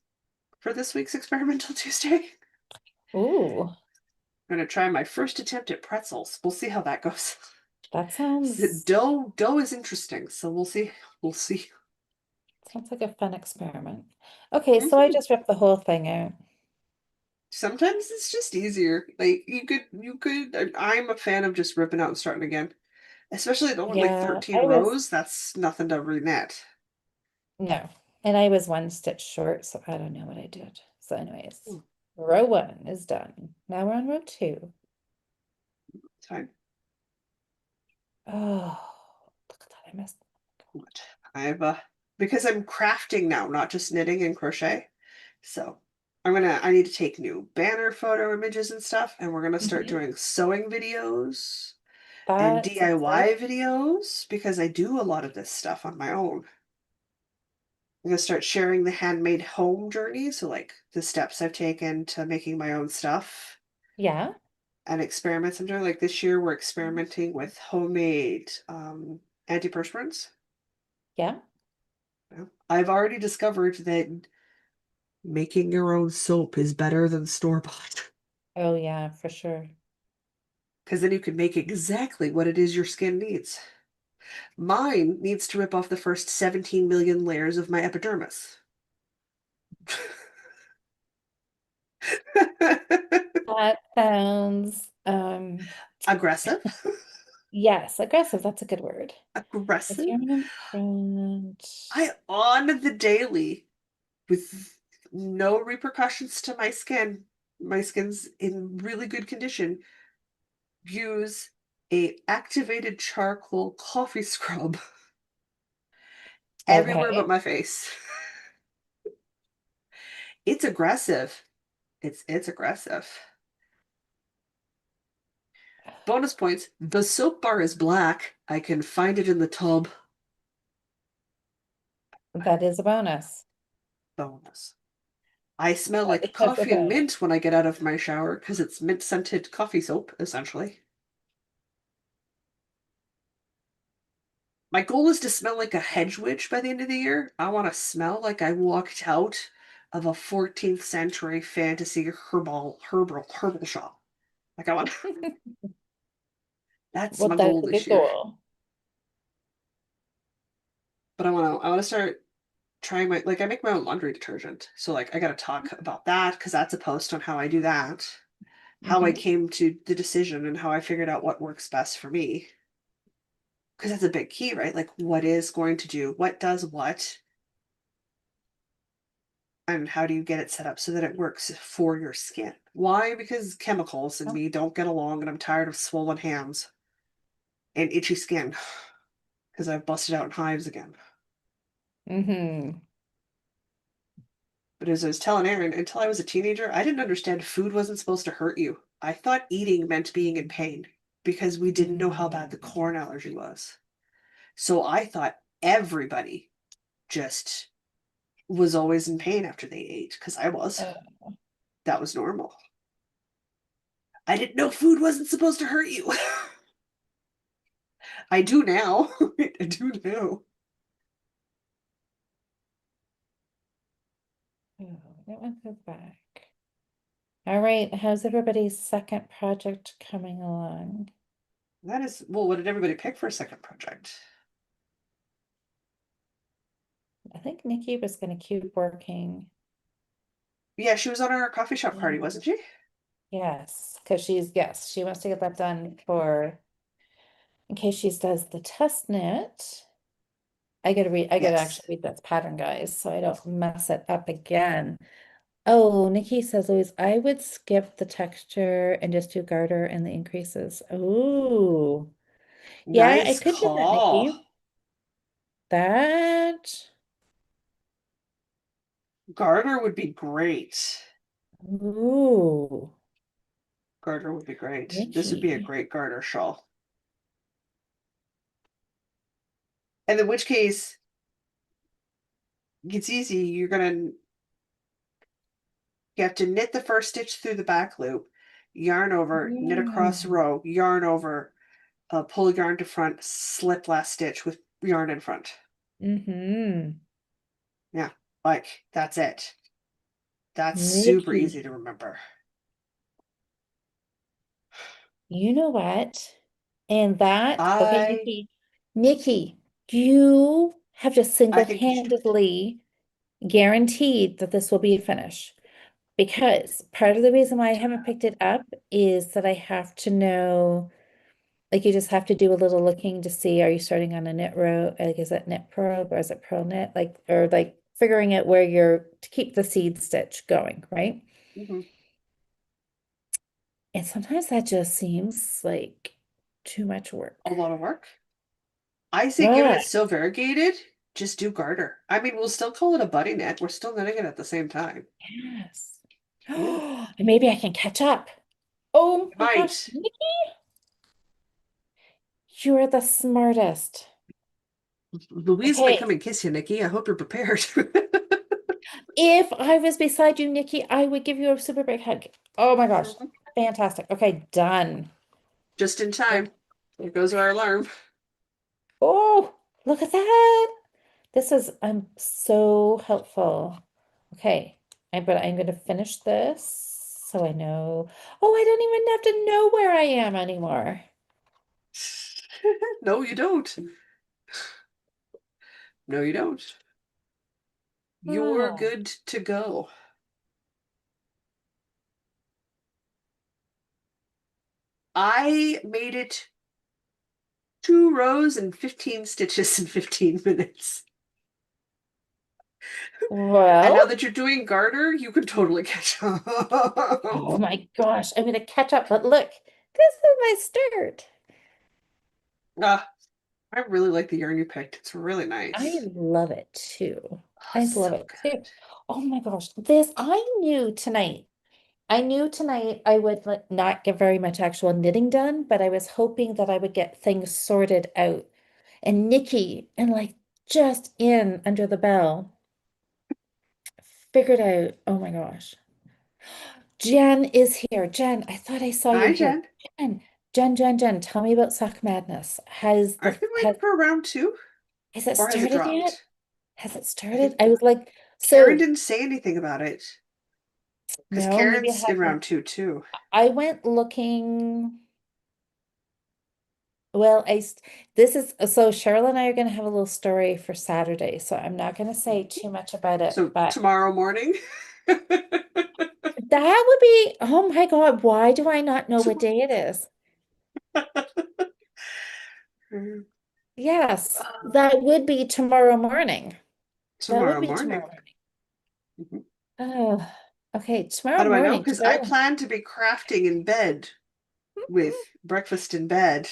for this week's Experimental Tuesday. Ooh, I'm gonna try my first attempt at pretzels. We'll see how that goes. that sounds Dough is interesting, so we'll see. We'll see. sounds like a fun experiment. Okay, so I Mhm. just ripped the whole thing out. Sometimes it's just easier. Like you could. I'm a fan of just ripping out and starting again. Especially the one like Yeah, 13 I was rows. That's nothing to re-net. no, and I was one stitch short, so I don't know what I did. So, anyways, Hmm, row one is done. Now we're on row two. it's fine. Oh, look at that. I missed. What? I've because I'm crafting now, not just knitting and crochet. So I need to take new banner photo images and stuff, and we're gonna start Mhm. doing sewing videos and That's DIY exciting. videos because I do a lot of this stuff on my own. I'm gonna start sharing the handmade home journey, so like the steps I've taken to making my own stuff Yeah. and experiments I'm doing. Like this year, we're experimenting with homemade antiperspirants. Yeah. Yeah. I've already discovered that making your own soap is better than store-bought Oh, yeah, for sure. because then you can make exactly what it is your skin needs. Mine needs to rip off the first 17 million layers of my epidermis. That sounds, Aggressive. yes, aggressive. That's a good word. With Aggressive. yarn in front. I on the daily with no repercussions to my skin. My skin's in really good condition. Use a activated charcoal coffee scrub everywhere Okay. but my face. It's aggressive. It's aggressive. Bonus points. The soap bar is black. I can find it in the tub. That is a bonus. bonus. I smell like Because of coffee and it. mint when I get out of my shower because it's mint scented coffee soap, essentially. My goal is to smell like a hedge witch by the end of the year. I want to smell like I walked out of a 14th century fantasy herbal shop. Like I want that's Well, my that's goal a this good year. goal. But I want to start trying my like I make my own laundry detergent. So like I got to talk about that because that's a post on how I do that. How I Hmm. came to the decision and how I figured out what works best for me. Because that's a big key, right? Like what is going to do, what does what, and how do you get it set up so that it works for your skin? Why? Because chemicals and me don't get along, and I'm tired of swollen hands and itchy skin because I've busted out in hives again. Hmm. But as I was telling Aaron, until I was a teenager, I didn't understand food wasn't supposed to hurt you. I thought eating meant being in pain because we didn't know how bad the corn allergy was. So I thought everybody just was always in pain after they ate because I was. That was normal. I didn't know food wasn't supposed to hurt you. I do now. I do now. Oh, that one goes back. All right, how's everybody's second project coming along? That is, well, what did everybody pick for a second project? I think Nikki was going to keep working. Yeah, she was on our coffee shop party, Yeah. wasn't she? Yes, because yes, she wants to get that done for in case she does the test knit. I gotta Yes. actually read that pattern, guys, so I don't mess it up again. Oh, Nikki says always, I would skip the texture and just do garter and the increases. Oh, yeah, I Nice could do that, Nikki. call. That, Garter would be great. ooh, Garter would be great. This would be a Nikki. great garter shawl. And in which case, it's easy. You have to knit the first stitch through the back loop, yarn over, knit across Mm. row, yarn over, pull yarn to front, slip last stitch with yarn in front. Mm-hmm. Yeah, like that's it. That's super Nikki. easy to remember. You know what? And that, okay, I Nikki, you have just I think you should do it. single-handedly guaranteed that this will be a finish. Because part of the reason why I haven't picked it up is that I have to know, like you just have to do a little looking to see, are you starting on a knit row? Like, is it knit probe or is it purl knit? Like, or like figuring out where you're to keep the seed stitch going, right? Mhm. And sometimes that just seems like too much A work. lot of work. I say, given But it's so variegated, just do garter. I mean, we'll still call it a buddy knit. We're still knitting it at the same time. yes. Yeah, And maybe I can catch up. Oh my gosh, might. Nikki, you are the smartest. Louise might Okay, come and kiss you, Nikki. I hope you're prepared. if I was beside you, Nikki, I would give you a super big hug. Oh my gosh, fantastic. Okay, done. Just in time. There goes our alarm. Oh, look at that. This is so helpful. Okay, but I'm gonna finish this so I know. Oh, I don't even have to know where I am anymore. No, you don't. No, you don't. You're Ah, good to go. I made it 2 rows and 15 stitches in 15 minutes. And now well, that you're doing garter, you can totally catch up. oh my gosh, I'm gonna catch up. But look, this is my start. Ah, I really like the yarn you picked. It's really I nice. love it too. Oh, I so love it too. good. Oh my gosh, this I knew tonight. I knew tonight I would not get very much actual knitting done, but I was hoping that I would get things sorted out. And Nikki, and like just in under the bell, figured out. Oh my gosh. Jen is here. Jen, I thought I saw you Hi, here. Jen. Jen, Jen, tell me about Sock Madness. I've been waiting for round two, Has it or has it started yet? dropped? Has it I started? think I was like, Karen so didn't say anything about it because no, maybe I Karen's in haven't. round two too. I went looking. Well, this is so Cheryl and I are going to have a little story for Saturday, so I'm not going to say too much about it, So but tomorrow morning. that would be, oh my God, why do I not know what day it is? Yes, that would be tomorrow morning. That would Tomorrow be tomorrow morning. morning. Mhm. Oh, okay, How tomorrow do I know? morning, Because I Cheryl. plan to be crafting in bed with breakfast in bed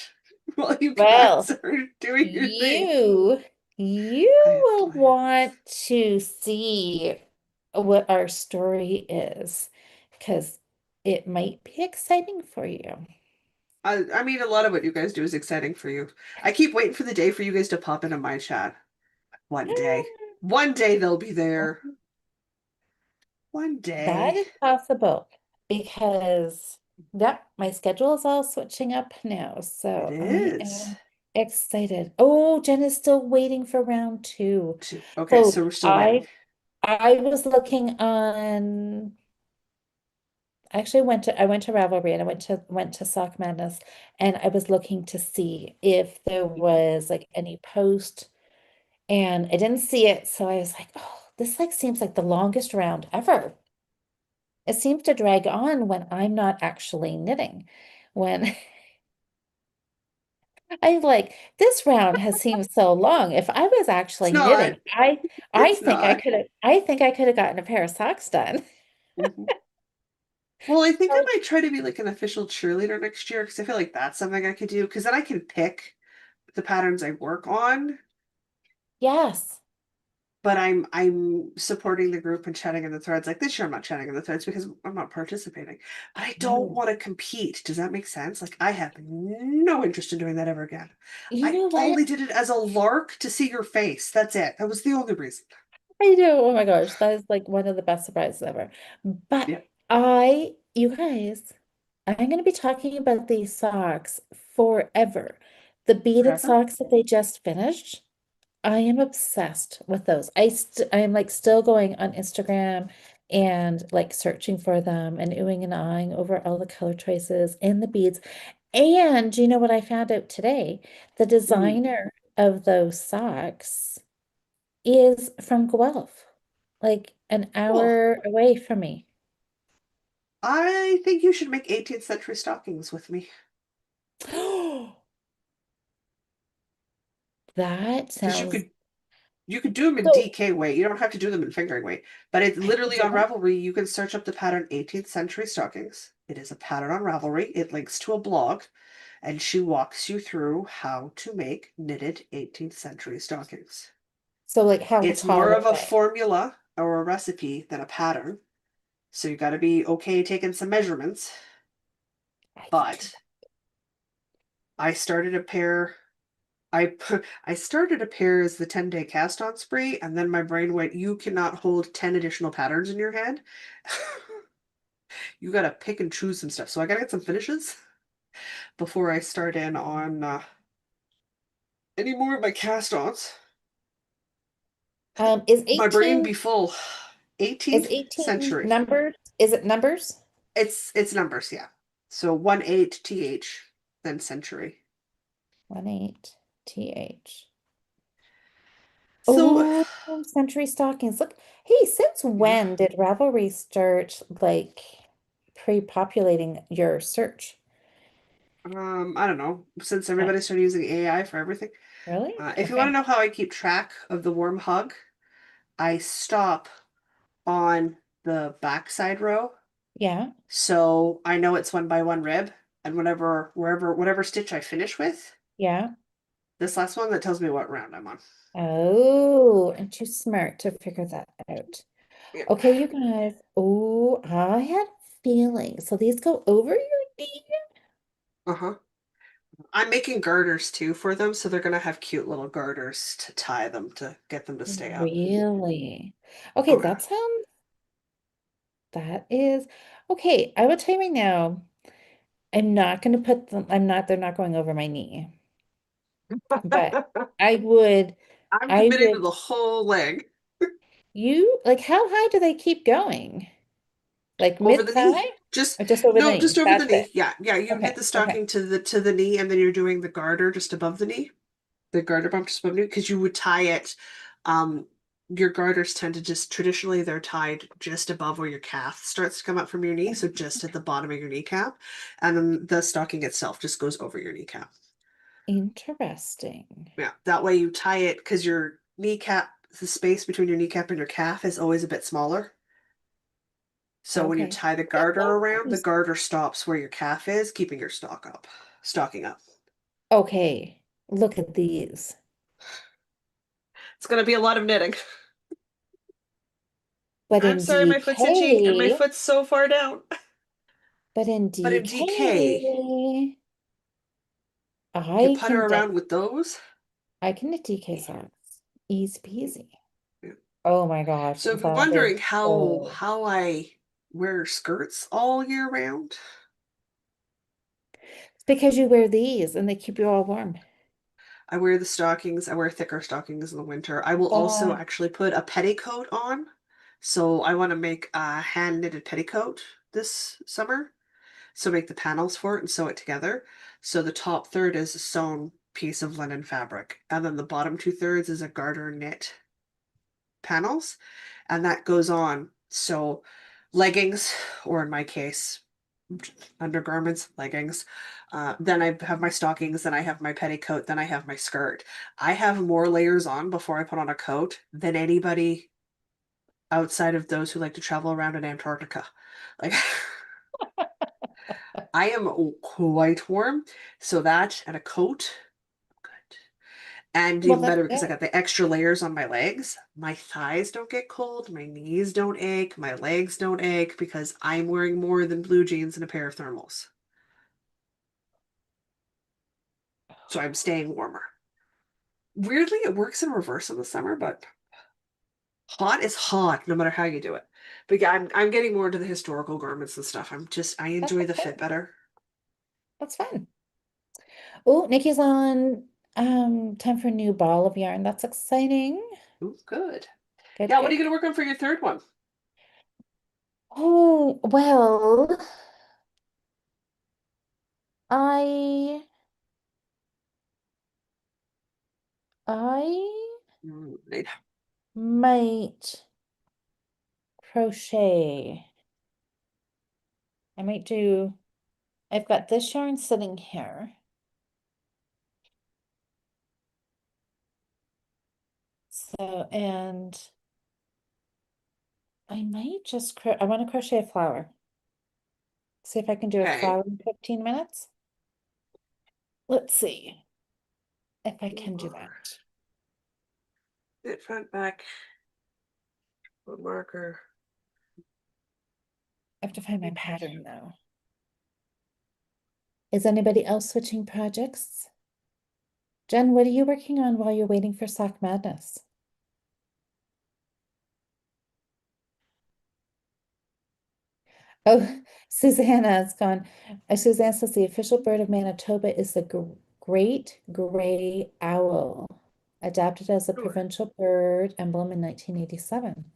while you guys Well, are doing your thing. you I you have will plans. want to see what our story is because it might be exciting for you. I mean, a lot of what you guys do is exciting for you. I keep waiting for the day for you guys to pop into my chat. One day. One day they'll be there. One That day. is possible because, yep, my schedule is all switching up now. It So I is. am excited. Oh, Jen is still waiting for round two. Two. Okay, So so we're still waiting. I was looking on actually I went to Ravelry and I went to Sock Madness and I was looking to see if there was like any post and I didn't see it. So I was like, oh, this like seems like the longest round ever. It seems to drag on when I'm not actually knitting. When I'm like, this round has seemed so long. If I was It's actually not. knitting, It's not. I think I could have gotten a pair of socks done. Mhm. Well, I think I Oh, might try to be like an official cheerleader next year because I feel like that's something I could do because then I can pick the patterns I work on, yes. but I'm supporting the group and chatting in the threads. Like this year, I'm not chatting in the threads because I'm not participating. But I don't No. want to compete. Does that make sense? Like I have no interest in doing that ever again. You I know what? only did it as a lark to see your face. That's it. That was the only reason. I do. Oh my gosh, that is like one of the best surprises ever. But Yeah, you guys, I'm going to be talking about these socks forever. The beaded forever. socks that they just finished, I am obsessed with those. I am like still going on Instagram and like searching for them and oohing and ahhing over all the color choices and the beads. And do you know what I found out today? The Mm. designer of those socks is from Guelph, like an Well, hour away from me. I think you should make 18th century stockings with me That because sounds you could do them in so. DK weight. You don't have to do them in fingering weight. But it's I literally on don't. Ravelry. You can search up the pattern 18th century stockings. It is a pattern on Ravelry. It links to a blog, and she walks you through how to make knitted 18th century stockings. So, like, how It's tall more are of a they? formula or a recipe than a pattern. So you got to be okay taking some measurements. I can do But I started a pair I started a pair as the 10-day cast on spree, and then my brain went, you cannot hold 10 additional patterns in your head. You gotta pick and choose some stuff. So I gotta get some finishes before I start in on any more of my cast ons. that. Is My brain 18 be full. is 18th 18 century. numbers? Is it numbers? It's numbers, yeah. So 1-8 TH, then century. 1-8 TH. So Oh, century stockings. Look, hey, since yeah. when did Ravelry start like pre-populating your search? I don't know. Since Uh, everybody started using AI for everything. really? If you want to Okay. know how I keep track of the warm hug, I stop on the backside row. Yeah. So I know it's one by one rib. And whatever stitch I finish with, Yeah. this last one that tells me what round I'm on. Oh, aren't you smart to figure that out? Yeah. Okay, you guys. Oh, I had a feeling. So these go over your knee? Uh-huh. I'm making garters too for them, so they're gonna have cute little garters to tie them to get them to stay up. Really? Okay, Oh yeah. that sounds. That is okay. I will tell you right now, I'm not going to put them, they're not going over my knee, but I would, I'm I committing to would, the whole leg like, how high do they keep going? Like over the knee. mid-thigh Just or just over the no, just knee? over the That's knee. it. Yeah, yeah. You knit Okay. the Okay. stocking to the knee, and then you're doing the garter just above the knee. The garter bump just above the knee because you would tie it. Um, your garters tend to just traditionally they're tied just above where your calf starts to come up from your knee, so just at the bottom of your kneecap, and then the stocking itself just goes over your kneecap. Interesting. Yeah, that way you tie it because your kneecap, the space between your kneecap and your calf is always a bit smaller. So when you Okay. tie the Yep, garter yep. around, the garter stops where your calf is, keeping your stocking up. Okay. Look at these. It's gonna be a lot of knitting. But I'm in sorry, my foot's itchy and my DK, foot's so far down. but in But in DK, DK, you I putter can knit, around with those. I can knit DK socks. Easy peasy. Yeah. Oh my gosh, So if you're that is wondering so. how I wear skirts all year round, It's because you wear these and they keep you all warm. I wear the stockings. I wear thicker stockings in the winter. I will also Uh, actually put a petticoat on. So I want to make a hand knitted petticoat this summer. So make the panels for it and sew it together. So the top third is a sewn piece of linen fabric, and then the bottom two thirds is a garter knit panels, and that goes on. So leggings, or in my case, undergarments, leggings. Then I have my stockings, then I have my petticoat, then I have my skirt. I have more layers on before I put on a coat than anybody outside of those who like to travel around in Antarctica. Like I am quite warm, so that and a coat, good. And well, even that's better because I good. got the extra layers on my legs. My thighs don't get cold, my knees don't ache, my legs don't ache because I'm wearing more than blue jeans and a pair of thermals. So I'm staying warmer. Weirdly, it works in reverse in the summer, but hot is hot no matter how you do it. But yeah, I'm getting more into the historical garments and stuff. I That's enjoy the fit okay. better. That's fun. Oh, Nikki's on time for a new ball of yarn. That's exciting. Ooh, good. Good, Yeah, what are good, you good. gonna work on for your third one? Oh, well, I I Right. might crochet. I might do, I've got this yarn sitting here. So, and I might just, I want to crochet a flower. See if I can do a Okay. flower in 15 minutes. Let's see if I can do that. Knit front, back, marker. I have to find my pattern though. Is anybody else switching projects? Jen, what are you working on while you're waiting for Sock Madness? Oh, Susanna's gone. Suzanne says the official bird of Manitoba is the great gray owl, adapted as a Sure. provincial bird emblem in 1987.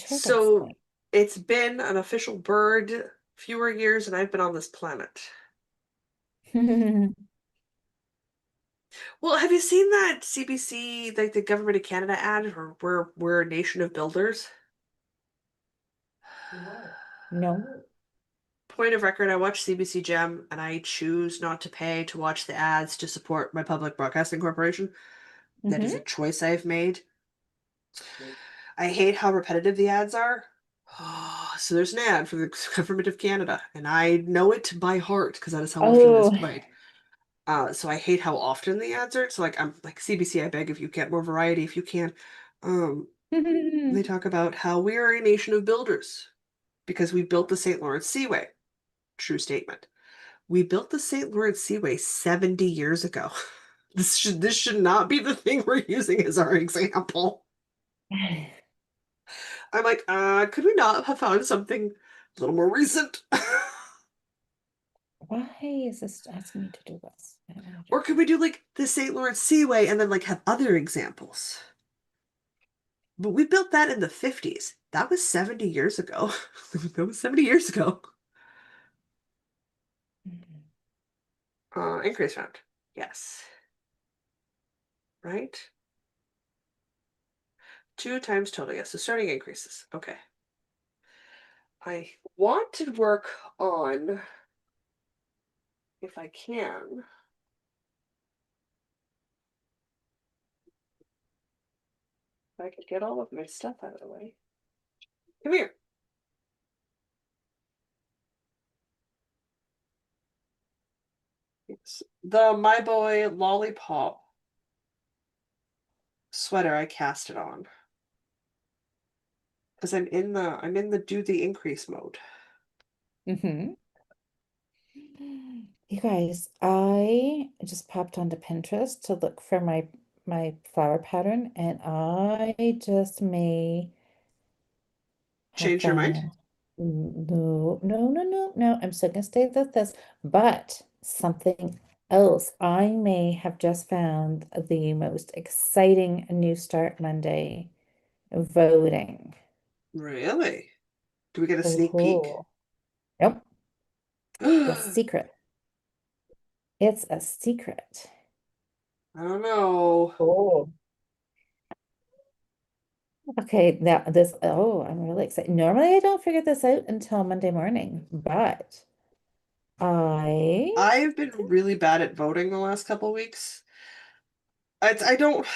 So Interesting. it's been an official bird fewer years than I've been on this planet. Well, have you seen that CBC, like the government of Canada ad, or we're a nation of builders? No. Point of record, I watch CBC Gem and I choose not to pay to watch the ads to support my public broadcasting corporation. That is a Hmm. choice I've made. I hate how repetitive the ads are. So there's an ad for the government of Canada, and I know it by heart because that is how often it is Oh. played. So I hate how often the ads are. So like I'm like CBC, I beg if you get more variety if you can. Um, they talk about how we are a nation of builders because we built the St. Lawrence Seaway. True statement. We built the St. Lawrence Seaway 70 years ago. This should not be the thing we're using as our example. I'm like, could we not have found something a little more recent? Why is this asking me to do this? I don't want to Or do could we do like the St. Lawrence Seaway and then like have other examples? But we built that in the 50s. That was 70 years ago. That was 70 years ago. that. Increase round. Yes. Right? Two times total. Yes. So starting increases. Okay. I want to work on, if I can, if I could get all of my stuff out of the way. Come here. It's the My Boy Lollipop sweater I cast it on. Because I'm in the do the increase mode. Mm-hmm. You guys, I just popped onto Pinterest to look for my flower pattern, and I just may have Change your mind? found no. I'm still gonna stay with this, but something else. I may have just found the most exciting New Start Monday voting. Really? Do we get a sneak peek? Oh, nope, the I secret. It's a secret. don't know. Oh. Okay, now this, oh, I'm really excited. Normally I don't figure this out until Monday morning, but I I've been really bad at voting the last couple weeks. I don't.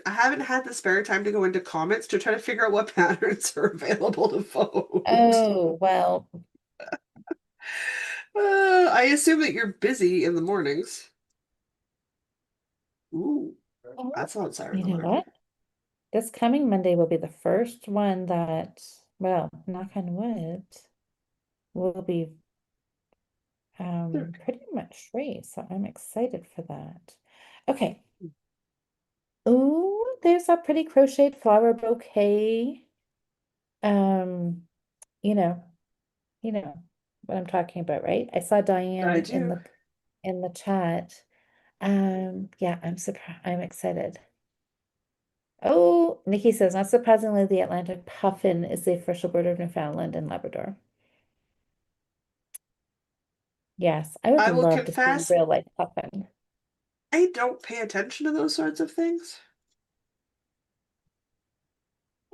I haven't had the spare time to go into comments to try to figure out what patterns are available to vote. oh well, I assume that you're busy in the mornings. Ooh, oh, that's not siren you know alarm. what? This coming Monday will be the first one that, well, knock on wood, will be There. pretty much free. So I'm excited for that. Okay. Oh, there's a pretty crocheted flower bouquet. Um, you know. You know what I'm talking about, right? I saw I Diane do. in the chat. Yeah, I'm surprised. I'm excited. Oh, Nikki says, not surprisingly, the Atlantic puffin is the official bird of Newfoundland and Labrador. Yes, I would I will love to see a confess, real life puffin. I don't pay attention to those sorts of things.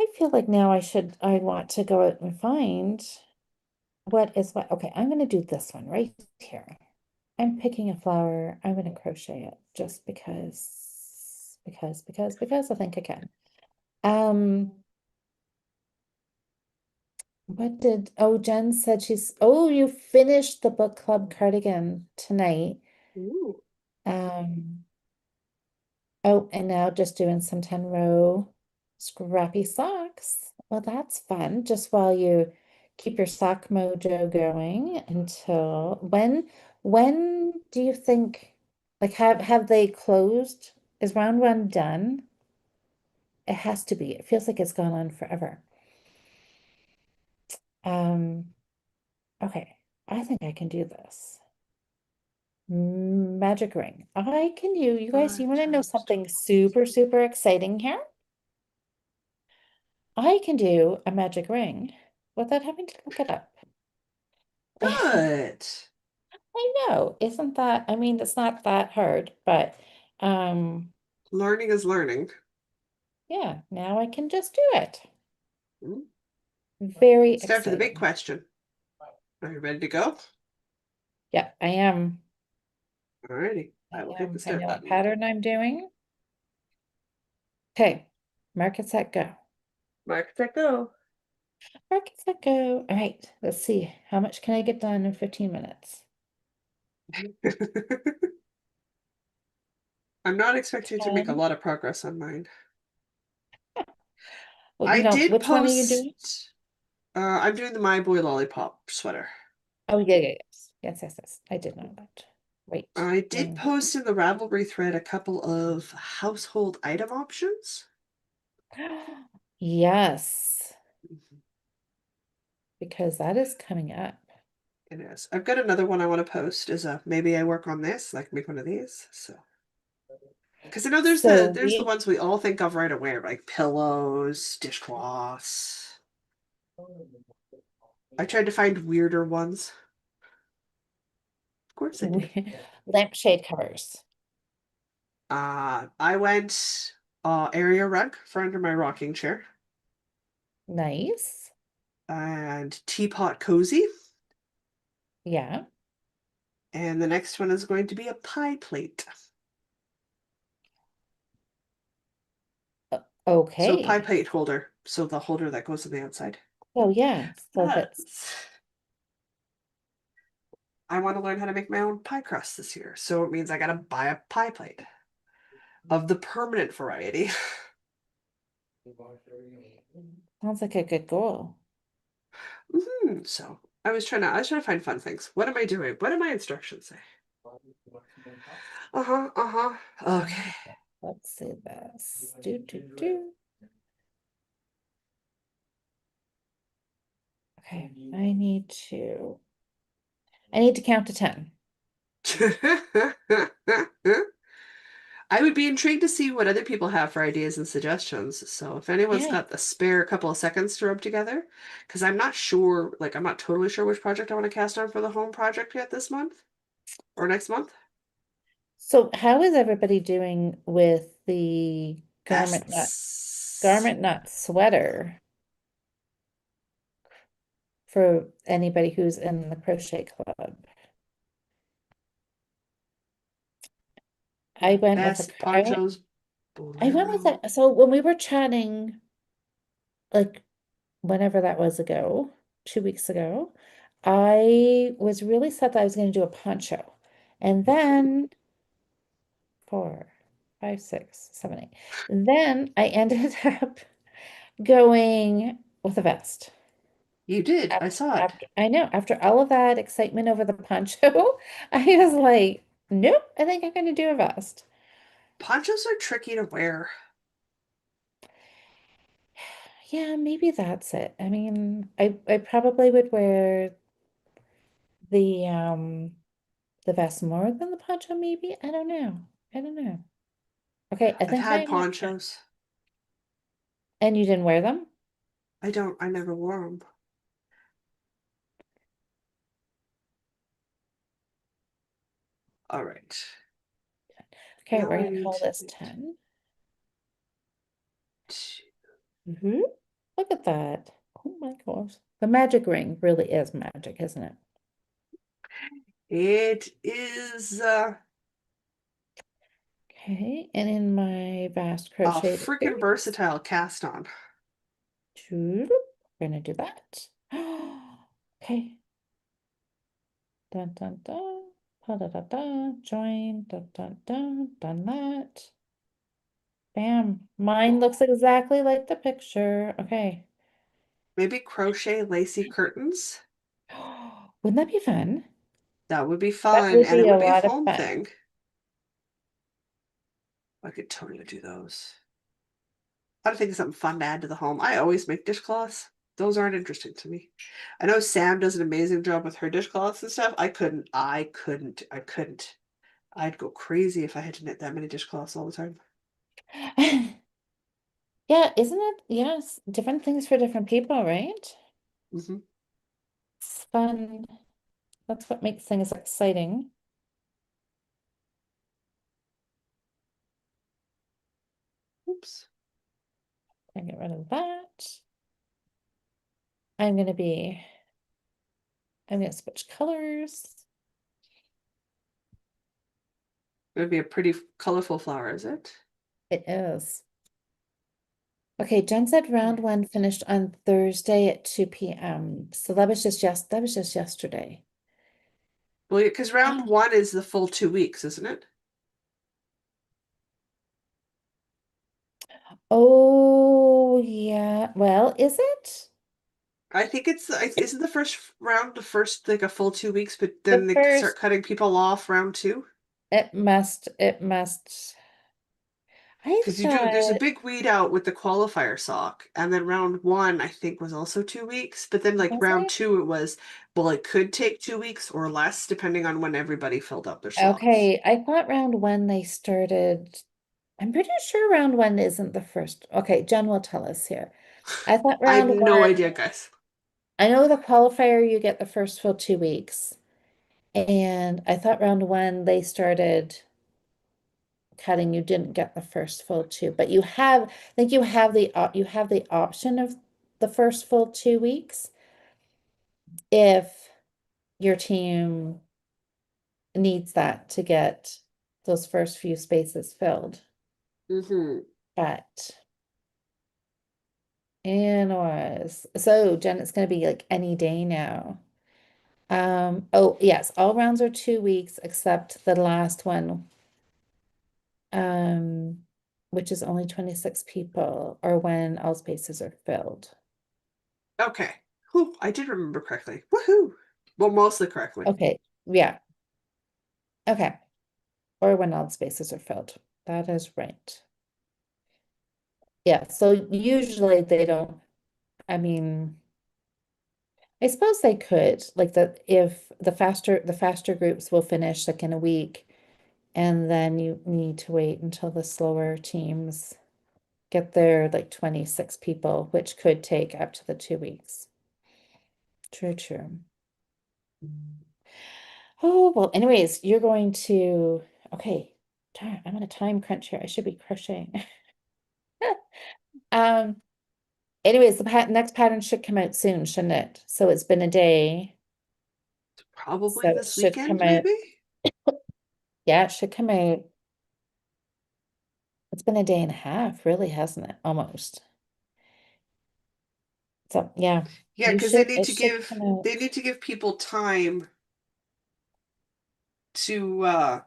I feel like now I want to go out and find what is what. Okay, I'm going to do this one right here. I'm picking a flower. I'm going to crochet it just because I think I can. Um, oh, Jen said you finished the book club cardigan tonight. Ooh. Um, oh, and now just doing some 10 row scrappy socks. Well, that's fun. Just while you keep your sock mojo going until when do you think, like, have they closed? Is round one done? It has to be. It feels like it's gone on forever. Um, okay. I think I can do this. Magic ring. You guys, you Five want to know times something super, super exciting here? I can do a magic ring without having to look it up. 20. I Good. know, isn't that, I mean, it's not that hard, but um, Learning is learning. yeah, now I can just do it. Mm. Very It's time for the big exciting. question. Are you ready to go? Yeah, I am. Alrighty. I will hit the I start know what button. pattern I'm doing. Okay, market set go. Mark that go. Market set go. All right, let's see. How much can I get done in 15 minutes? I'm not expecting to make a 10. lot of progress on mine. Well, I did which one are you doing? post, I'm doing the My Boy Lollipop sweater. Oh, yeah. Yes. I did know that. Wait. I did One. post in the Ravelry thread a couple of household item options. Yes. because that is coming up. It is. I've got another one I want to post is maybe I work on this, like make one of these. So because I know there's the So there's the we ones we all think of right away, like pillows, dishcloths. I tried to find weirder ones. Of course I did. we lampshade covers. I went area rug for under my rocking chair Nice. and teapot cozy. Yeah. And the next one is going to be a pie plate. So a pie Okay. plate holder. So the holder that goes on the outside. Oh yeah. So Uh, that's I want to learn how to make my own pie crust this year. So it means I gotta buy a pie plate of the permanent variety. sounds like a good goal. So I was trying to find fun things. What am I doing? What do my instructions say? Uh-huh, uh-huh. Okay. Let's see this. Do. Okay. I need to count to 10. I would be intrigued to see what other people have for ideas and suggestions. So if anyone's Yeah. got the spare couple of seconds to rub together, because I'm not sure, like I'm not totally sure which project I want to cast on for the home project yet this month or next month. So how is everybody doing with the Vests. garment knot sweater for anybody who's in the crochet club? I went with a Vest, ponchos, I went with bolero. it. So when we were chatting, like whenever that was ago, 2 weeks ago, I was really set that I was going to do a poncho. And then 4, 5, 6, 7, 8. Then I ended up going with a vest. You did. I After, saw it. after I know, after all of that excitement over the poncho, I was like, nope, I think I'm going to do a vest. Ponchos are tricky to wear. Yeah, maybe that's it. I mean, I probably would wear the um the vest more than the poncho, maybe. I don't know. I don't know. Okay, I I've think had I'm at 10. ponchos. And you didn't wear them? I never wore them. All right. Okay, Now we're I gonna need call this to 10. Look at that. Oh my gosh. The magic ring really is magic, isn't it? it is Okay, and in my vast a crocheted freaking boots, versatile cast on. we're gonna do that. Okay. Dun dun dun. Da da da da. Join. Dun dun dun. Done that. Bam. Mine looks exactly like the picture. Okay. Maybe crochet lacy curtains. Wouldn't that be fun? That would be That fun, would and be it a would be a lot of home fun. thing. I could totally do those. I think of something fun to add to the home. I always make dishcloths. Those aren't interesting to me. I know Sam does an amazing job with her dishcloths and stuff. I couldn't. I'd go crazy if I had to knit that many dishcloths all the time. Yeah, isn't it? Yes, different things for different people, right? Hmm. It's fun. That's what makes things exciting. Oops. I get rid of that. I'm gonna be, I'm gonna switch colors. It'd be a pretty colorful flower, is it? It is. Okay, Jen said round one finished on Thursday at 2 p.m. So that was just yesterday. Well, because round Ah. one is the full 2 weeks, isn't it? Oh yeah. Well, is it? I think isn't the first round the first like a full 2 weeks, but The then they start first, cutting people off round two. it must. I Because there's a thought, big weed out with the qualifier sock, and then round one I think was also 2 weeks, but then like was round it? two it was, well, it could take 2 weeks or less depending on when everybody filled up their slots. Okay, I thought round one they started. I'm pretty sure round one isn't the first. Okay, Jen will tell us here. I thought I have round no one, idea, guys. I know the qualifier you get the first full 2 weeks. And I thought round one they started cutting, you didn't get the first full two, but I think you have the option of the first full 2 weeks if your team needs that to get those first few spaces filled. Hmm. But anyways, so Jen, it's gonna be like any day now. Oh yes, all rounds are 2 weeks except the last one, um, which is only 26 people, or when all spaces are filled. Okay. Whew, I did remember correctly. Woohoo! Well, mostly correctly. Okay, yeah, okay. Or when all spaces are filled. That is right. Yeah, so usually they don't, I mean, I suppose they could, like if the faster groups will finish like in a week, and then you need to wait until the slower teams get their like 26 people, which could take up to the 2 weeks. True, true. Oh, well, anyways, you're going to, okay, I'm on a time crunch here. I should be crocheting. Um, anyways, the next pattern should come out soon, shouldn't it? So it's been a day. Probably So it this should come weekend, out. maybe? Yeah, it should come out. It's been a day and a half, really, hasn't it? Almost. So yeah, Yeah, because they need it to should give come they out. need to give people time to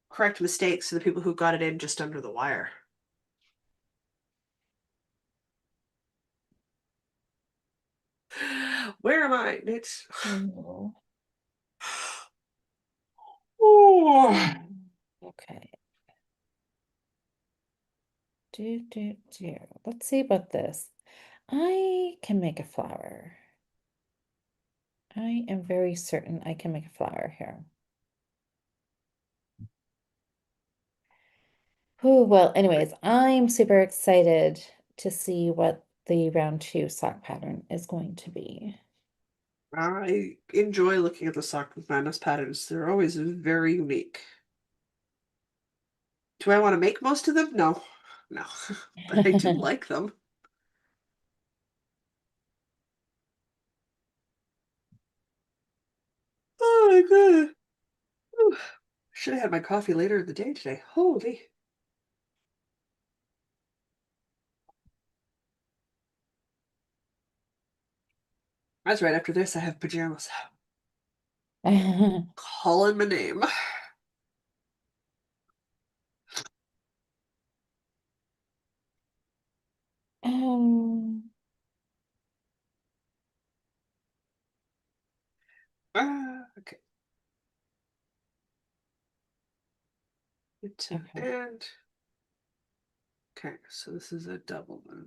correct mistakes to the people who got it in just under the wire. Where am I? It's Oh, oh. okay. Do. Let's see about this. I can make a flower. I am very certain I can make a flower here. Oh, well, anyways, I'm super excited to see what the round two sock pattern is going to be. I enjoy looking at the Sock with Madness patterns. They're always very unique. Do I want to make most of them? No. No. But I do like them. Oh my god. Whew. Should have had my coffee later in the day today. Holy. That's right. After this, I have pajamas. Calling my name. Um, Okay. okay. And okay, so this is a double then.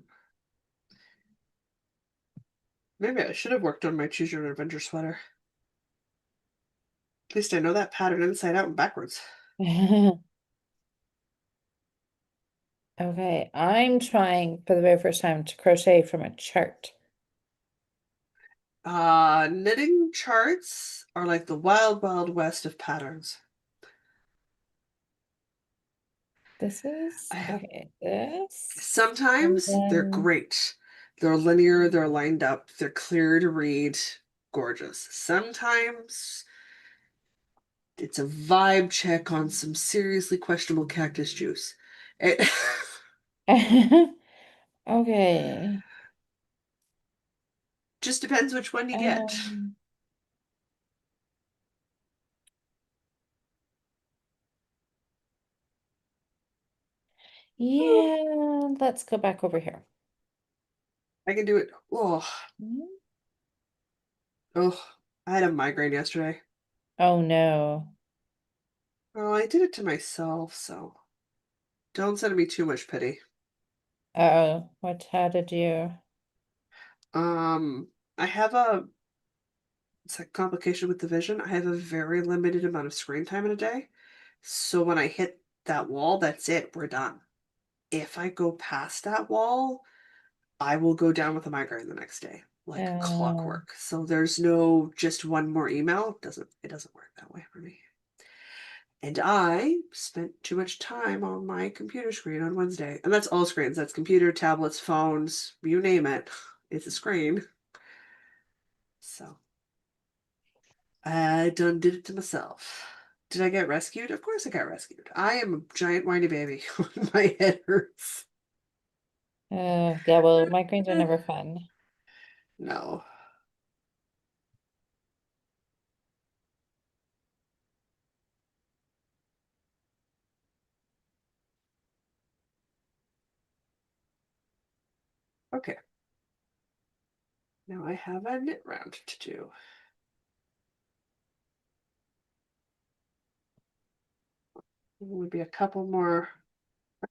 Maybe I should have worked on my Choose Your Own Adventure sweater. At least I know that pattern inside out and backwards. Okay, I'm trying for the very first time to crochet from a chart. Knitting charts are like the wild, wild west of patterns. This is I have okay, this, and sometimes they're then great. They're linear, they're lined up, they're clear to read, gorgeous. Sometimes it's a vibe check on some seriously questionable cactus juice. It okay. just depends which one you get. Um, yeah, let's go back over here. I can do it. Oh, Hmm? oh, I had a migraine yesterday. Oh no. Oh, I did it to myself, so Don't send me too much pity. Oh, how did you? Um, I have a it's a complication with the vision. I have a very limited amount of screen time in a day. So when I hit that wall, that's it. We're done. If I go past that wall, I will go down with a migraine the next day, like Oh, clockwork. So there's no just one more email. It doesn't work that way for me. And I spent too much time on my computer screen on Wednesday. And that's all screens. That's computer, tablets, phones, you name it. It's a screen. So I done did it to myself. Did I get rescued? Of course I got rescued. I am a giant whiny baby when my head hurts. yeah, well, migraines are never fun. No. Okay. Now I have a knit round to do. There would be a couple more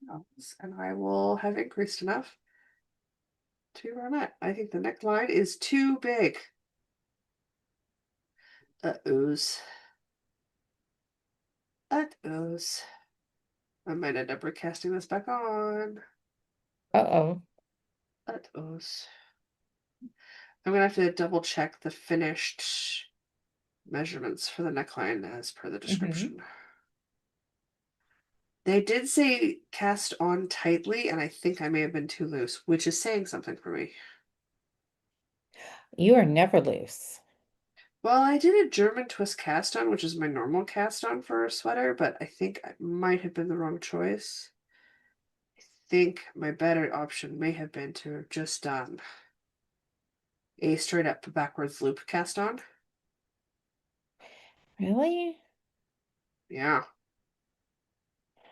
rounds, and I will have increased enough to run it. I think the neckline is too big. Uh-ohs. Uh-ohs. I might end up recasting this back on. Uh-oh. Uh-ohs. I'm gonna have to double check the finished measurements for the neckline as per the Hmm. description. They did say cast on tightly, and I think I may have been too loose, which is saying something for me. You are never loose. Well, I did a German twist cast on, which is my normal cast on for a sweater, but I think I might have been the wrong choice. I think my better option may have been to have just done a straight up backwards loop cast on. Really? Yeah,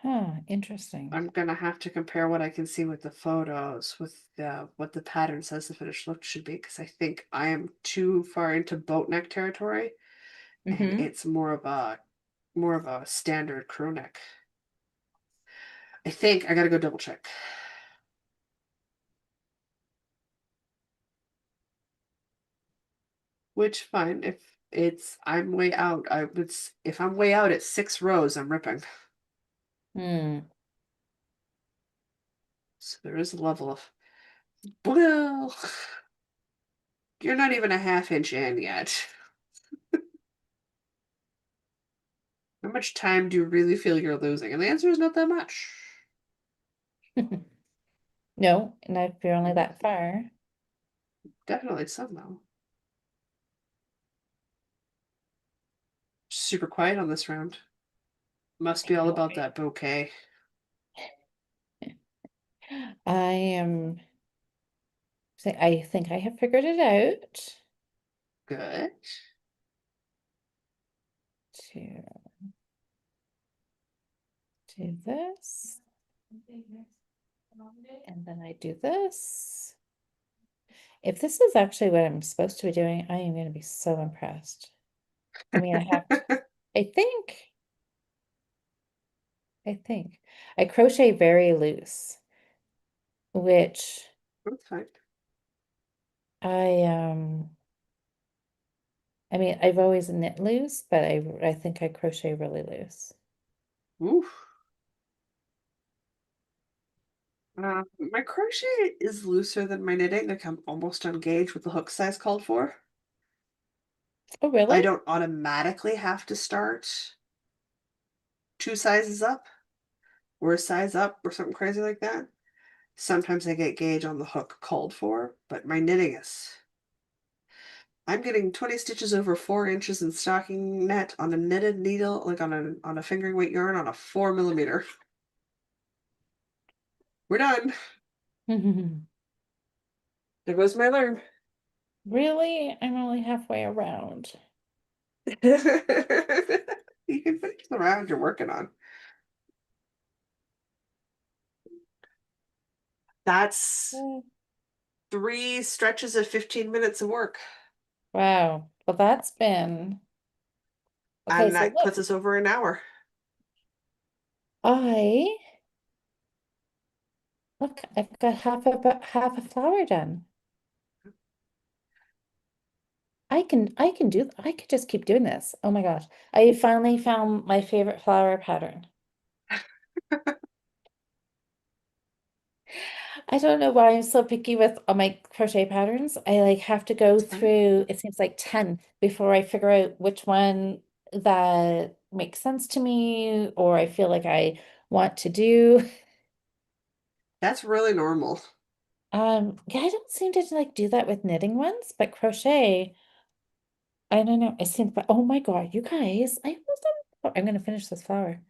Huh, interesting. I'm gonna have to compare what I can see with the photos with what the pattern says the finished look should be, because I think I am too far into boat neck territory, and Hmm. it's more of a standard crew neck. I think I gotta go double check. Which fine, if it's I'm way out, I would if I'm way out at 6 rows, I'm ripping. Hmm. So there is a level of well, you're not even a half inch in yet. How much time do you really feel you're losing? And the answer is not that much. No, and if you're only that far. Definitely some though. Super quiet on this round. Must I be all know, about that bouquet. right? I am, I think I have figured it out Good. to do this. And then I do this. If this is actually what I'm supposed to be doing, I am going to be so impressed. I mean, I think, I think I crochet very loose, which That's fine. I I mean, I've always knit loose, but I think I crochet really loose. Oof. My crochet is looser than my knitting. Like I'm almost on gauge with the hook size called for. Oh, I really? don't automatically have to start 2 sizes up or a size up or something crazy like that. Sometimes I get gauge on the hook called for, but my knitting is. I'm getting 20 stitches over 4 inches in stocking net on a knitted needle, like on a fingering weight yarn on a 4 millimeter. We're done. There goes my alarm. Really? I'm only halfway around. You can finish the round you're working on. That's Eh, 3 stretches of 15 minutes of work. wow. Well, that's been okay. And So that look, puts us over an hour. I Look, I've got half a flower done. I could just keep doing this. Oh my gosh. I finally found my favorite flower pattern. I don't know why I'm so picky with all my crochet patterns. I like have to go It's fine. through, it seems like 10 before I figure out which one that makes sense to me or I feel like I want to do. That's really normal. Yeah, I don't seem to like do that with knitting ones, but crochet, I don't know. It seems, but oh my God, you guys, I almost done. Oh, I'm gonna finish this flower.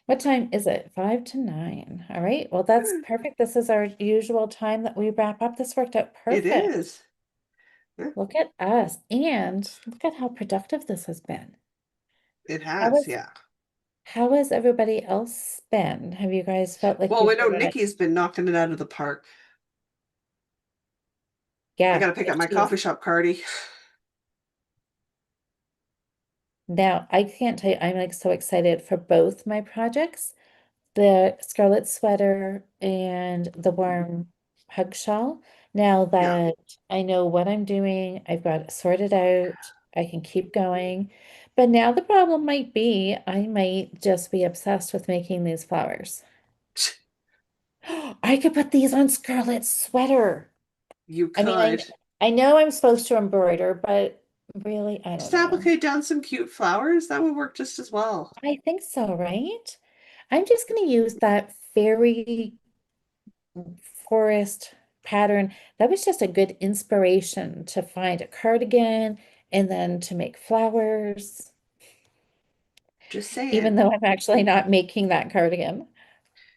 What time is it? 5 to 9. All right. Well, that's perfect. This is our usual time that we wrap up. This worked out It perfect. is. Yeah, Look at us. And look at how productive this has been. it How has, was yeah. how has everybody else been? Have you guys felt like Well, we you've know given it? Nikki's been knocking it out of the park. I Yeah, gotta pick up my she is. coffee shop cardy. Now, I can't tell you, I'm like so excited for both my projects. The scarlet sweater and the warm hug shawl. Now Yeah. that I know what I'm doing, I've got it sorted out, I can keep going. But now the problem might be I might just be obsessed with making these flowers. I could put these on scarlet sweater. You I mean, could. I know I'm supposed to embroider, but really, I Just don't know. applique down some cute flowers. That would work just as well. I think so, right? I'm just going to use that fairy forest pattern. That was just a good inspiration to find a cardigan and then to make flowers, Just even saying. though I'm actually not making that cardigan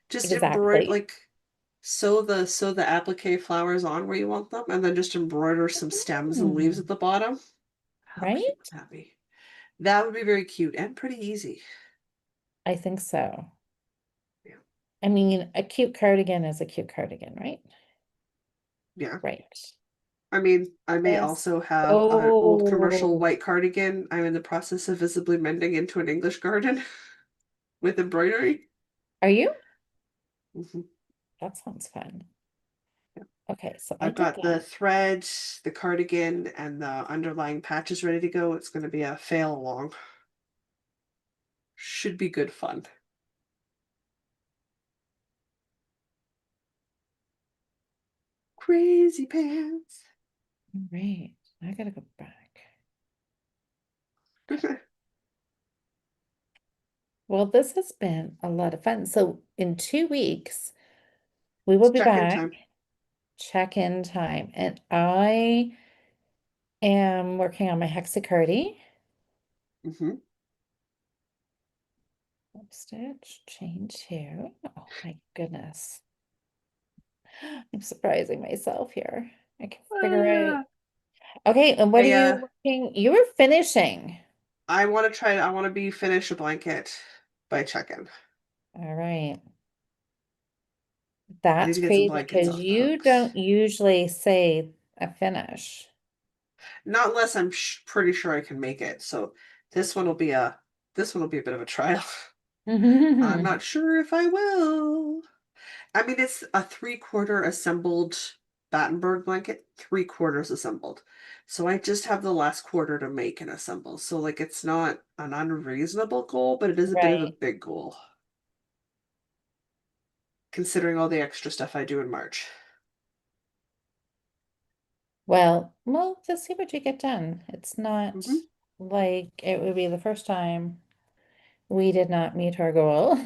Just embroider exactly. like sew the applique flowers on where you want them, and then just embroider some stems and leaves at Hmm, the bottom. How cute right? would that be? That would be very cute and pretty easy. I think so. Yeah. I mean, a cute cardigan is a cute cardigan, right? Yeah. Right. I mean, I may This. also have an old commercial Oh, white cardigan I'm in the process of visibly mending into an English garden with embroidery. are you? Mhm. That sounds fun. Okay, so I I've did got the that. thread, the cardigan, and the underlying patches ready to go. It's going to be a fail along. Should be good fun. Crazy pants. All right. I gotta go back. Well, this has been a lot of fun. So in 2 weeks, we will It's be check-in back, time. check-in time, and I am working on my hexacardy. Hmm. Stitch, chain two. Oh my goodness. I'm surprising myself here. I can figure out. Ah. Okay, and what are I you working? You were finishing. I want to try. I want to be finish a blanket by check-in. All right. I need That's to get some crazy blankets because off the you hooks. don't usually say a finish. Not unless I'm pretty sure I can make it. So this one will be a this one will be a bit of a trial. I'm not sure if I will. I mean, it's a three-quarter assembled Battenberg blanket, three-quarters assembled. So I just have the last quarter to make and assemble. So like it's not an unreasonable goal, but it is a bit of a Right. big goal considering all the extra stuff I do in March. Well, just see what you get done. It's not Hmm. like it would be the first time we did not meet our goal.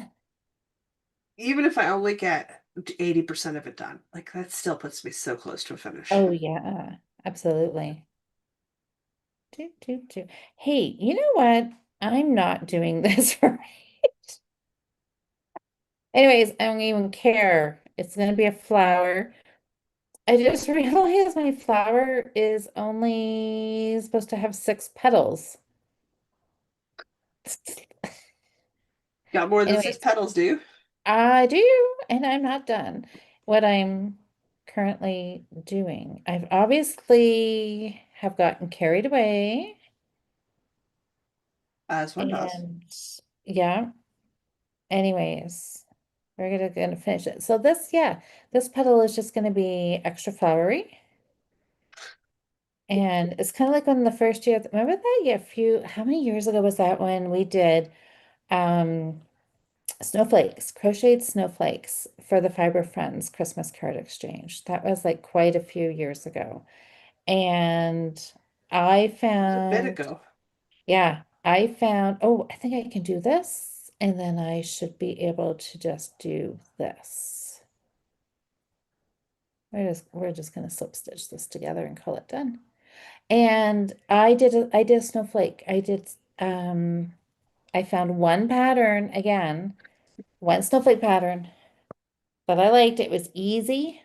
Even if I only get 80% of it done, like that still puts me so close to a finish. Oh yeah, absolutely. Do. Hey, you know what? I'm not doing this right. Anyways, I don't even care. It's gonna be a flower. I just realized my flower is only supposed to have 6 petals. Got more than six Anyways, petals, do you? I do, and I'm not done. What I'm currently doing, I've obviously have gotten carried away, As one does. and yeah. Anyways, We're gonna finish it. So this, yeah, this petal is just gonna be extra flowery. And it's kind of like when the first year, remember that year, how many years ago was that when we did um snowflakes, crocheted snowflakes for the Fiber Friends Christmas card exchange? That was like quite a few years ago. And I It's a bit found, ago. yeah, I found, oh, I think I can do this. And then I should be able to just do this. We're just gonna slip stitch this together and call it done. And I did a snowflake. I found one pattern again, one snowflake pattern that I liked. It was easy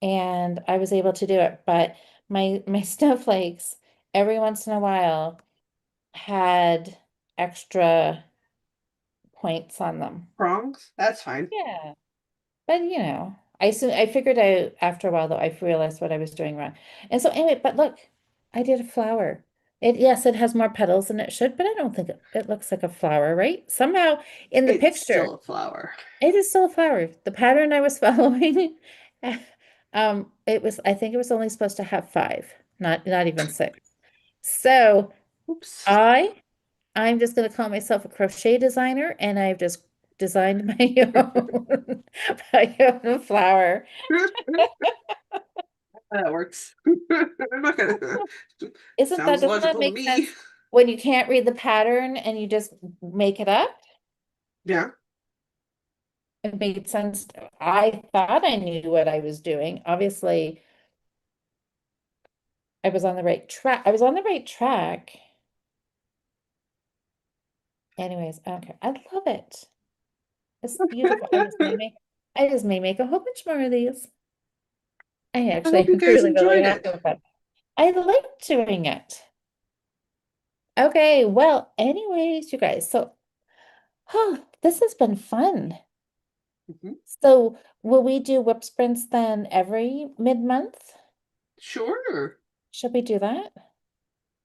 and I was able to do it. But my snowflakes every once in a while had extra points on them. Prongs? That's fine. Yeah. But I figured out after a while though, I realized what I was doing wrong. And so anyway, but look, I did a flower. Yes, it has more petals than it should, but I don't think it looks like a flower, right? Somehow in the It's picture, still a flower. it is still a flower. The pattern I was following, I think it was only supposed to have five, not even six. So Oops. I I'm just going to call myself a crochet designer, and I've just designed my own my own flower. That works. I'm not gonna. Sounds Doesn't that logical to make me. sense when you can't read the pattern and you just make it up? Yeah. It made sense. I thought I knew what I was doing. Obviously, I was on the right track. I was on the right track. Anyways, I don't care. I love it. It's beautiful. I just may make a whole bunch more of these. I I hope actually you am guys really, really enjoyed happy it. with it. I like doing it. Okay, well, anyways, you guys, so this has been fun. Mhm. So will we do whip sprints then every mid-month? Sure. Should we do that?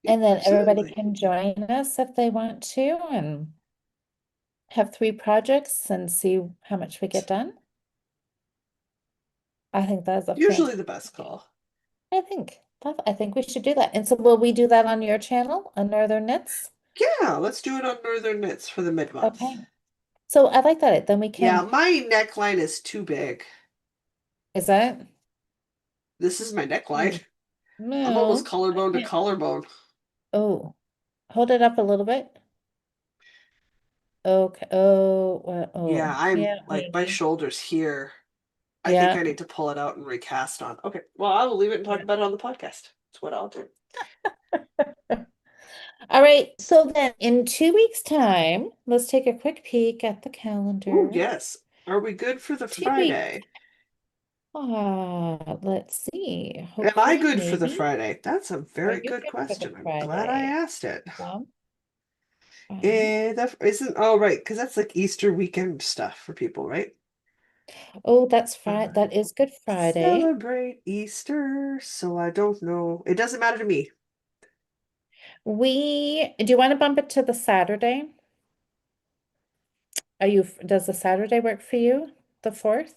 Yeah, And then everybody absolutely. can join us if they want to and have three projects and see how much we get done. I think that's a Usually fantastic the best idea. call. I think we should do that. And so will we do that on your channel, on Northern Knits? Yeah, let's do it on Northern Knits for the mid-month. Okay. So I like that. Then we Yeah, can, my neckline is too big. is that? This is my Hmm. neckline. I'm almost No, I collarbone to can't. collarbone. Oh, hold it up a little bit. Okay. Oh, well, Yeah, oh, I'm yeah, like my maybe. shoulders here. I think Yeah. I need to pull it out and recast on. Okay, well, I will leave it and talk Yeah. about it on the podcast. That's what I'll do. All right. So then in 2 weeks' time, let's take a quick peek at the Oh, calendar. yes. Are we good for the 2 weeks. Friday? Let's see. Am I Hopefully, good for the maybe. Friday? That's a Are very you good good for the question. I'm glad I Friday? asked it. Well, fine. That isn't, oh, right, because that's like Easter weekend stuff for people, right? Oh, that's Friday. Uh, That is Good Friday. Celebrate Easter, so I don't know. It doesn't matter to me. Do you want to bump it to the Saturday? Does the Saturday work for you? The 4th?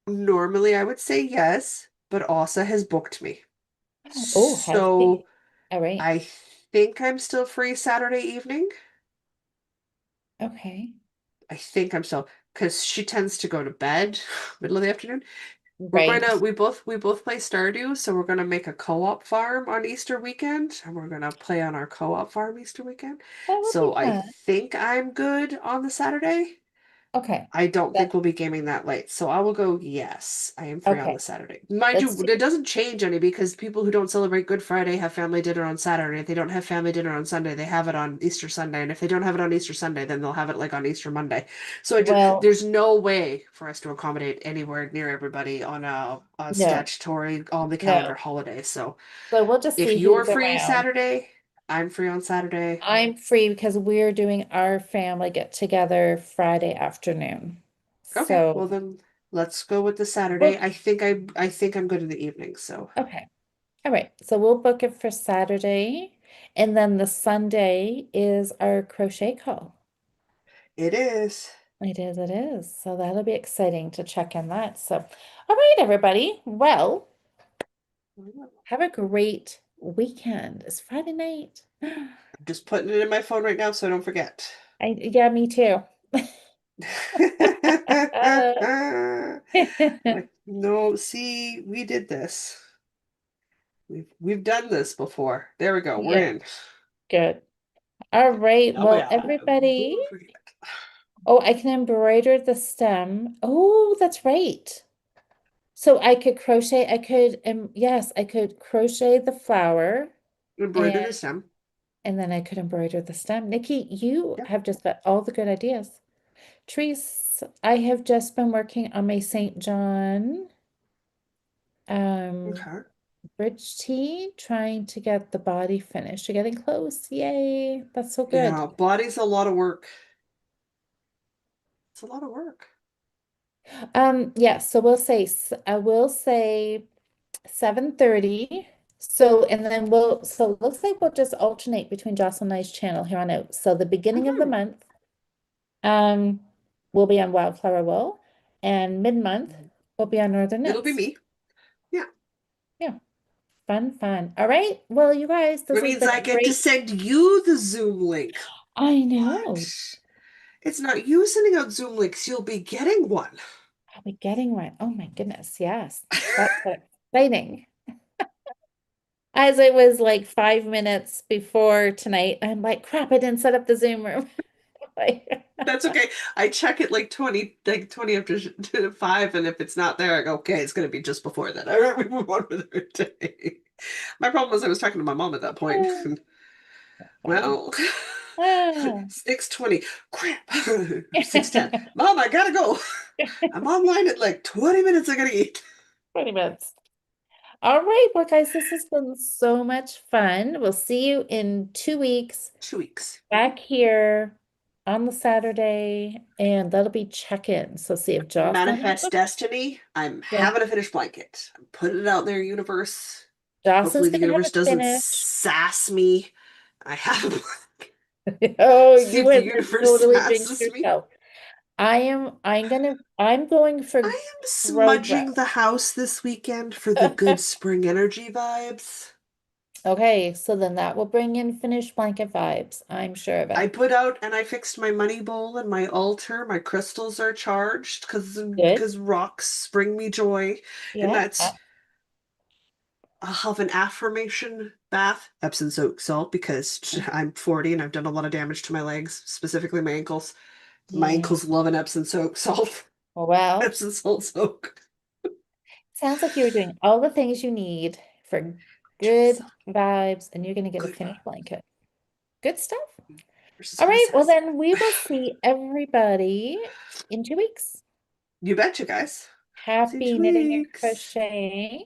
Normally, I would say yes, but Asa has booked me. Oh, has So he? All right. I think I'm still free Saturday evening. Okay. I think I'm still, because she tends to go to bed middle of the afternoon. Right. We both play Stardew, so we're gonna make a co-op farm on Easter weekend, and we're gonna play on our co-op farm Easter weekend. That would So be I fun. think I'm good on the Saturday. Okay. I don't think That, we'll be gaming that late, so I will go, yes, I am free on the okay. Saturday. Mind Let's you, do, it doesn't change any because people who don't celebrate Good Friday have family dinner on Saturday. If they don't have family dinner on Sunday, they have it on Easter Sunday. And if they don't have it on Easter Sunday, then they'll have it like on Easter Monday. So well, there's no way for us to accommodate anywhere near everybody on a no, statutory on the calendar no. holiday. So So we'll just if see you're who's free around. Saturday, I'm free on Saturday. I'm free because we're doing our family get together Friday afternoon. Okay, So well then let's go with the Saturday. we'll, I think I'm good in the evening, so okay. All right. So we'll book it for Saturday. And then the Sunday is our crochet call. it is. It is, it is. So that'll be exciting to check in that. So, all right, everybody. Well, I'm have a great weekend. It's Friday night. just putting it in my phone right now so I don't forget. Yeah, me too. Like, no, see, we did this. We've done this before. There we go. We're Yeah, in. good. All right. Now Well, I everybody. don't forget. Oh, I can embroider the stem. Oh, that's right. So I could crochet, yes, I could crochet the flower and Embroider the stem. then I could embroider the stem. Nikki, you Yep. have just got all the good ideas. Trees, I have just been working on my St. John um Okay. bridge tee, trying to get the body finished. You're getting close. Yay. That's so good. Yeah, body's a lot of work. It's a lot of work. Yeah, so I will say 7:30. So, and then so it looks like we'll just alternate between Jocelyn and I's channel here on out. So the beginning of the Mhm. month, um, will be on Wildflower Wool, and mid-month will be on Northern It'll be Knits. me. Yeah. Yeah, fun, fun. All right. Well, you guys, this It has means been I a get to great. send you the Zoom link. I What? know. It's not you sending out Zoom links, you'll be getting one. Are we getting one? Oh my goodness, yes. That's exciting. As it was like 5 minutes before tonight, I'm like, crap, I didn't set up the Zoom room. Like, That's okay. I check it like 20 after 5, and if it's not there, I go, okay, it's gonna be just before that. All right, we move on with our day. My problem was I was talking to my mom at that point, and funny. well, Ah. 6:20. Crap. 6:10. Mom, I gotta go. I'm online at like 20 minutes. I gotta eat. 20 minutes. All right. Well, guys, this has been so much fun. We'll see you in 2 weeks 2 weeks. back here on the Saturday, and that'll be check-in. So see if Jocelyn, Manifest destiny. I'm yeah, having a finished blanket. I'm putting it out there, universe. Jocelyn's Hopefully the gonna have universe it doesn't finished. sass me. I have a blanket. Oh, See you if the went and universe totally jinxed sasses me. yourself. I'm going for I am smudging Grow. the house this weekend for the good spring energy vibes. Okay, so then that will bring in finished blanket vibes. I'm sure of I it. put out and I fixed my money bowl and my altar. My crystals are charged Good. because rocks bring me joy. And Yeah. that's I'll have an affirmation bath, Epsom salt, because I'm 40 and I've done a lot of damage to my legs, specifically my ankles. My Yeah. ankles love an Epsom salt, Well, Epsom salt soak. sounds like you're doing all the things you need for good vibes, and you're going to get a Good finished vibes. blanket. Good stuff. Versus All gonna right. Well, sass then we will see everybody in 2 weeks. me. You betcha, guys. See you in Happy two knitting and weeks. crocheting.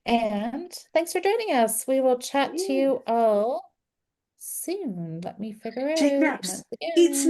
And thanks for joining us. We will chat to Yeah. you all soon. Let me figure Take out once naps. Eat snacks. again.